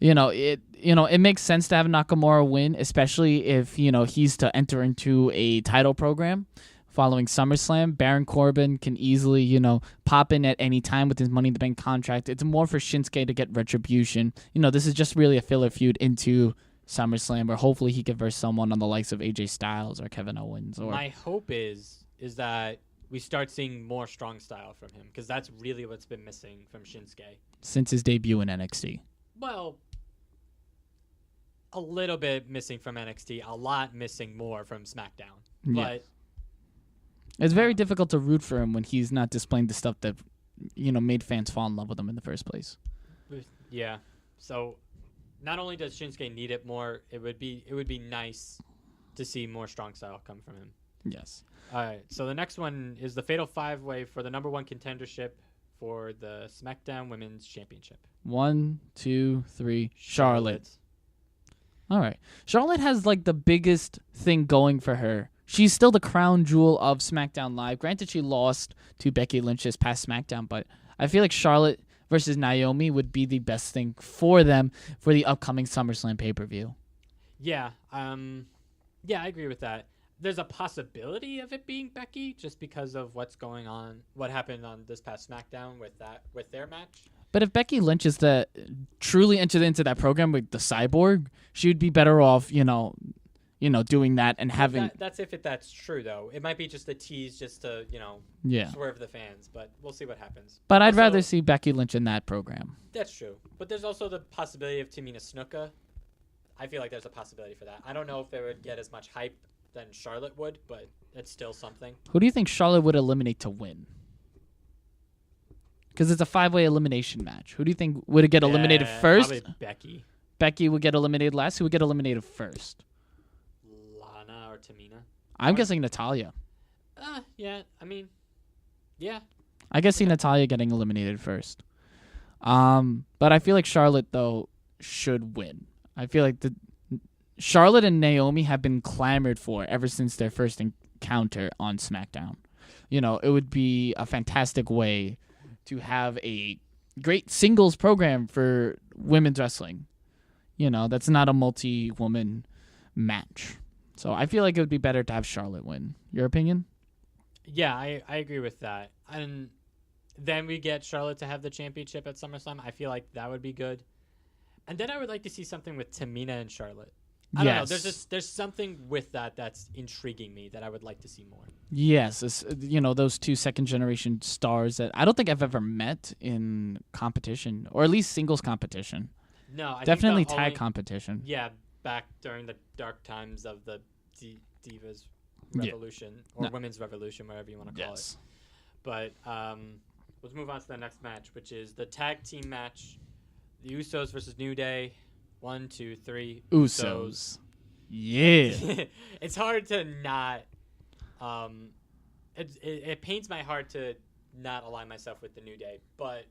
It makes sense to have Nakamura win, especially if he's to enter into a title program following SummerSlam. Baron Corbin can easily pop in at any time with his Money in the Bank contract. It's more for Shinsuke to get retribution. This is just really a filler feud into SummerSlam, where hopefully he can verse someone on the likes of AJ Styles or Kevin Owens. Or my hope is that we start seeing more strong style from him, because that's really what's been missing from Shinsuke since his debut in NXT. Well, a little bit missing from NXT, a lot missing more from SmackDown. Yeah. But it's very difficult to root for him when he's not displaying the stuff that made fans fall in love with him in the first place. Yeah. So not only does Shinsuke need it more, it would be nice to see more strong style come from him. Yes. All right. So the next one is the Fatal 5-Way for the number 1 contendership for the SmackDown Women's Championship. 1, 2, 3. Charlotte. All right. Charlotte has the biggest thing going for her. She's still the crown jewel of SmackDown Live. Granted, she lost to Becky Lynch this past SmackDown, but I feel like Charlotte versus Naomi would be the best thing for them for the upcoming SummerSlam pay-per-view. Yeah. Yeah, I agree with that. There's a possibility of it being Becky just because of what happened on this past SmackDown with their match. But if Becky Lynch is truly entered into that program with the Cyborg, she would be better off, doing that and having. That's true though. It might be just a tease, just to swerve the fans. But we'll see what happens. But I'd rather see Becky Lynch in that program. That's true. But there's also the possibility of Tamina Snuka. I feel like there's a possibility for that. I don't know if they would get as much hype than Charlotte would, but it's still something. Who do you think Charlotte would eliminate to win? Because it's a 5-way elimination match. Who do you think would it get eliminated first? Probably Becky. Becky would get eliminated last. Who would get eliminated first? Lana or Tamina? I'm guessing Natalya. Yeah. I mean, yeah. I guess see Natalya getting eliminated first. But I feel like Charlotte though should win. I feel like Charlotte and Naomi have been clamored for ever since their first encounter on SmackDown. It would be a fantastic way to have a great singles program for women's wrestling. That's not a multi-woman match. So I feel like it would be better to have Charlotte win. Your opinion? Yeah, I agree with that. And then we get Charlotte to have the championship at SummerSlam. I feel like that would be good. And then I would like to see something with Tamina and Charlotte. I don't know. There's something with that's intriguing me that I would like to see more. Yes, those two second-generation stars that I don't think I've ever met in competition, or at least singles competition. No, I definitely think tag competition. Yeah, back during the dark times of the Divas Revolution or Women's Revolution, whatever you want to call it. But let's move on to the next match, which is the tag team match: the Usos versus New Day. 1, 2, 3. Usos. Yeah. It's hard to not. It pains my heart to not align myself with the New Day, but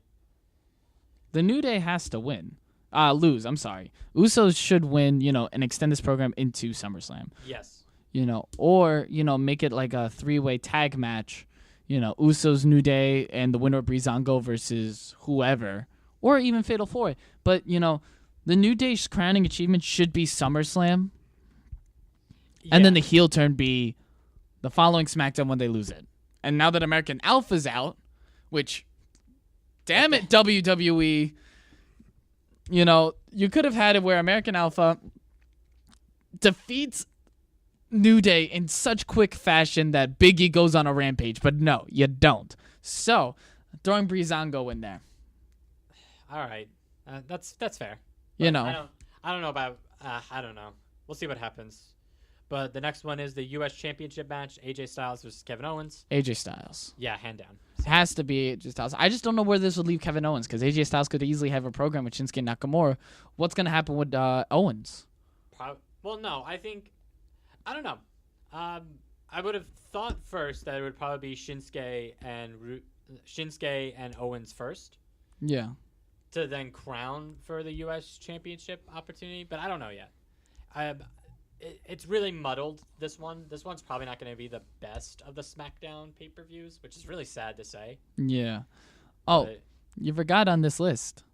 the New Day has to win. Lose. I'm sorry. Usos should win. And extend this program into SummerSlam. Yes. Or make it like a 3-way tag match. Usos, New Day, and the winner of Breezango versus whoever, or even Fatal 4. But the New Day's crowning achievement should be SummerSlam. And then the heel turn be the following SmackDown when they lose it. And now that American Alpha's out, which, damn it, WWE, you could have had it where American Alpha defeats New Day in such quick fashion that Big E goes on a rampage, but no, you don't. So, throwing Breezango in there. All right, that's fair. You But know. I don't know about. I don't know. We'll see what happens. But the next one is the U.S. Championship match: AJ Styles versus Kevin Owens. AJ Styles. Yeah, hand down. Has to be AJ Styles. I just don't know where this would leave Kevin Owens because AJ Styles could easily have a program with Shinsuke Nakamura. What's going to happen with Owens? Well, no, I don't know. I would have thought first that it would probably be Shinsuke and Owens first. Yeah. To then crown for the U.S. Championship opportunity, but I don't know yet. It's really muddled, this one. This one's probably not going to be the best of the SmackDown pay-per-views, which is really sad to say. Yeah. Oh, But you forgot on this list.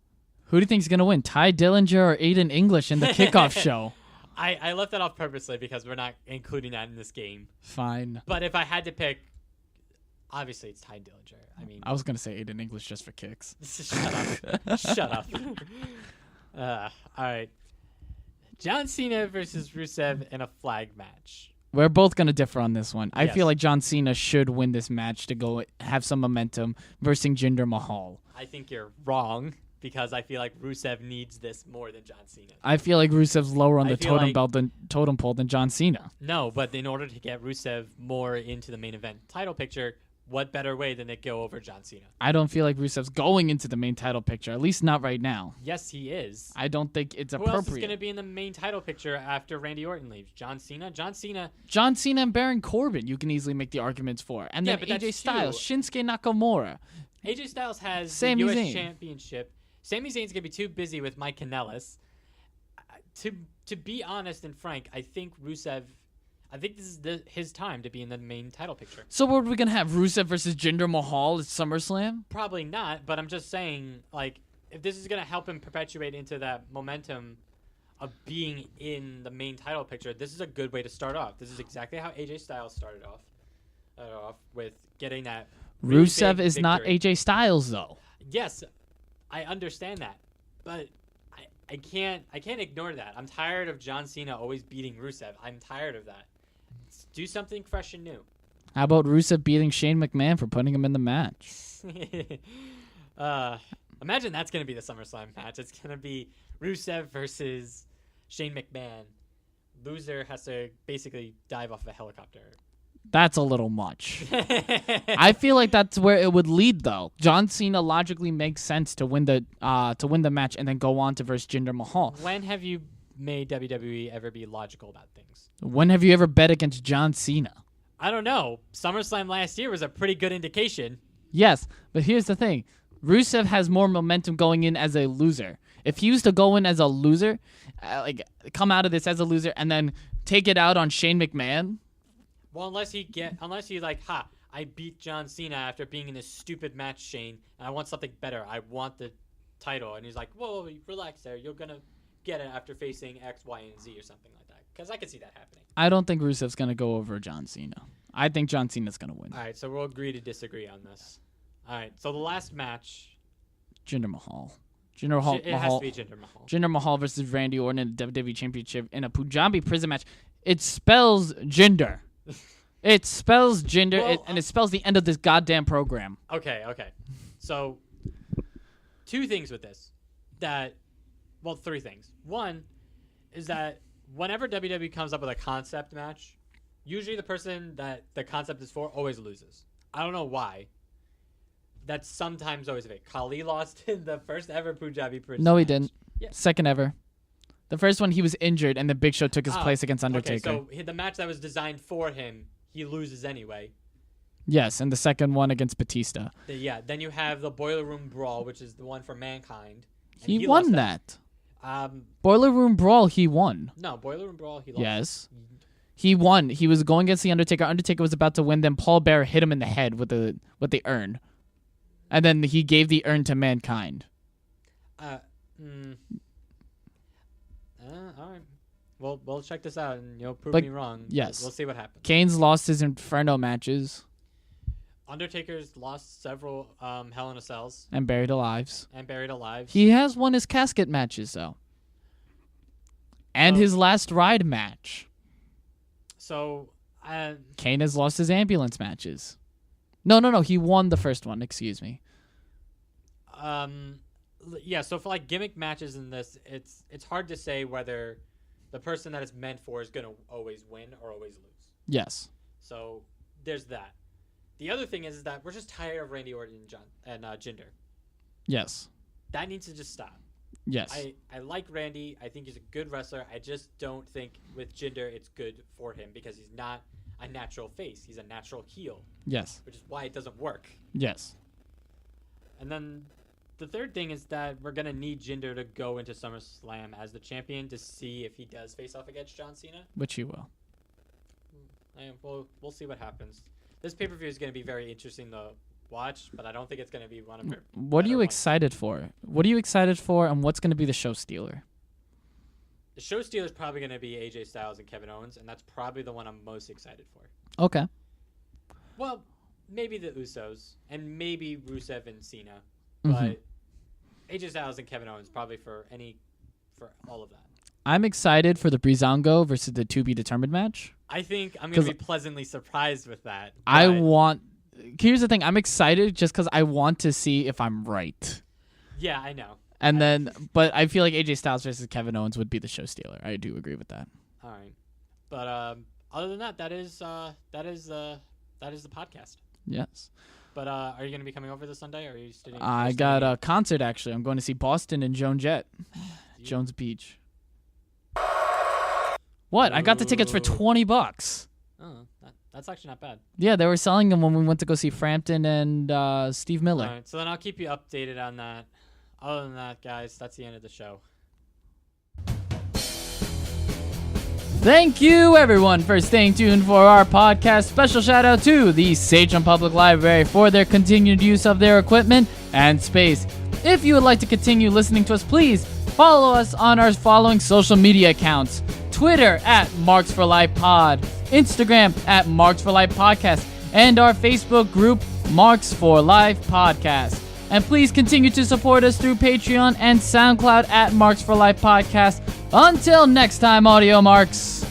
Who do you think is going to win, Ty Dillinger or Aiden English in the kickoff show? I left that off purposely because we're not including that in this game. Fine. But if I had to pick, obviously it's Ty Dillinger. I mean, I was going to say Aiden English just for kicks. Shut up. All right. John Cena versus Rusev in a flag match. We're both going to differ on this one. I Yes. feel like John Cena should win this match to go have some momentum versus Jinder Mahal. I think you're wrong because I feel like Rusev needs this more than John Cena. I feel like Rusev's lower on I the feel like- totem pole than John Cena. No, but in order to get Rusev more into the main event title picture, what better way than to go over John Cena? I don't feel like Rusev's going into the main title picture, at least not right now. Yes, he is. I don't think it's Who else is appropriate. going to be in the main title picture after Randy Orton leaves? John Cena? John Cena. John Cena and Baron Corbin, you can easily make the arguments for. And Yeah, then but that's AJ Styles, two. Shinsuke Nakamura. AJ Styles has Sami the U.S. Zayn. Championship. Sami Zayn's going to be too busy with Mike Kanellis. To be honest and frank, I think Rusev... I think this is his time to be in the main title picture. So what are we going to have? Rusev versus Jinder Mahal at SummerSlam? Probably not, but I'm just saying, like, if this is going to help him perpetuate into that momentum of being in the main title picture, this is a good way to start off. This is exactly how AJ Styles started off with getting that really Rusev big is not victory. AJ Styles, though. Yes, I understand that, but I can't ignore that. I'm tired of John Cena always beating Rusev. I'm tired of that. Do something fresh and new. How about Rusev beating Shane McMahon for putting him in the match? Imagine that's going to be the SummerSlam match. It's going to be Rusev versus Shane McMahon. Loser has to basically dive off a helicopter. That's a little much. I feel like that's where it would lead, though. John Cena logically makes sense to win the match and then go on to versus Jinder Mahal. When have you made WWE ever be logical about things? When have you ever bet against John Cena? I don't know. SummerSlam last year was a pretty good indication. Yes, but here's the thing. Rusev has more momentum going in as a loser. If he used to go in as a loser, come out of this as a loser and then take it out on Shane McMahon. Well, unless he I beat John Cena after being in this stupid match, Shane, and I want something better. I want the title. And he's like, whoa, relax there. You're going to get it after facing X, Y, and Z or something like that. Because I could see that happening. I don't think Rusev's going to go over John Cena. I think John Cena's going to win. All right, so we'll agree to disagree on this. All right, so the last match. Jinder Mahal. Jinder Mahal. It has to be Jinder Mahal. Jinder Mahal versus Randy Orton in the WWE Championship in a Punjabi prison match. It spells Jinder. It spells Jinder, Well, and it spells the end of this goddamn program. Okay. So, two things with this. Three things. One is that whenever WWE comes up with a concept match, usually the person that the concept is for always loses. I don't know why. That's sometimes always a bit. Khali lost in the first ever Punjabi prison No, he match. didn't. Yeah. Second ever. The first one, he was injured, and the Big Show took his place against Undertaker. Okay, so the match that was designed for him, he loses anyway. Yes, and the second one against Batista. Then you have the Boiler Room Brawl, which is the one for Mankind. and He lost won that. Um, Boiler Room Brawl, he won. no, Boiler Room Brawl, he lost. Yes. He won. He was going against the Undertaker. Undertaker was about to win. Then Paul Bearer hit him in the head with the urn. And then he gave the urn to Mankind. All right. Well, we'll check this out, and you'll prove But- me wrong. yes. We'll see what happens. Kane's lost his Inferno matches. Undertaker's lost several Hell in a Cells And buried alive. He He has won his casket matches, though. And his last ride match. So, Kane has lost his ambulance matches. No. He won the first one. Excuse me. yeah. So for like gimmick matches in this, it's hard to say whether the person that it's meant for is gonna always win or always lose. Yes. So there's that. The other thing is that we're just tired of Randy Orton and Jinder. Yes. That needs to just stop. Yes. I like Randy. I think he's a good wrestler. I just don't think with Jinder it's good for him because he's not a natural face. He's a natural heel. Yes. Which is why it doesn't work. Yes. And then the third thing is that we're going to need Jinder to go into SummerSlam as the champion to see if he does face off against John Cena. Which he will. And we'll see what happens. This pay-per-view is going to be very interesting to watch, but I don't think it's going to be one of their What are you excited for? What are you excited for, and what's going to be the show stealer? The show stealer is probably going to be AJ Styles and Kevin Owens, and that's probably the one I'm most excited for. Okay. Well, maybe the Usos, and maybe Rusev and Cena, Mm-hmm. but AJ Styles and Kevin Owens probably for all of that. I'm excited for the Breezango versus the To Be Determined match. I think I'm going to be pleasantly surprised with that. Here's the thing. I'm excited just because I want to see if I'm right. Yeah, I know. But I feel like AJ Styles versus Kevin Owens would be the show stealer. I do agree with that. All right. But other than that, that is the podcast. Yes. But are you going to be coming over this Sunday, or are you studying? I got a concert, actually. I'm going to see Boston and Joan Jett. Jones Beach. What? I got the tickets for $20. Oh, that's actually not bad. Yeah, they were selling them when we went to go see Frampton and Steve Miller. All right, so then I'll keep you updated on that. Other than that, guys, that's the end of the show. Thank you, everyone, for staying tuned for our podcast. Special shout out to the Sachem Public Library for their continued use of their equipment and space. If you would like to continue listening to us, please follow us on our following social media accounts. Twitter at Marks for Life Pod, Instagram at Marks for Life Podcast, and our Facebook group, Marks for Life Podcast. And please continue to support us through Patreon and SoundCloud at Marks for Life Podcast. Until next time, Audio Marks.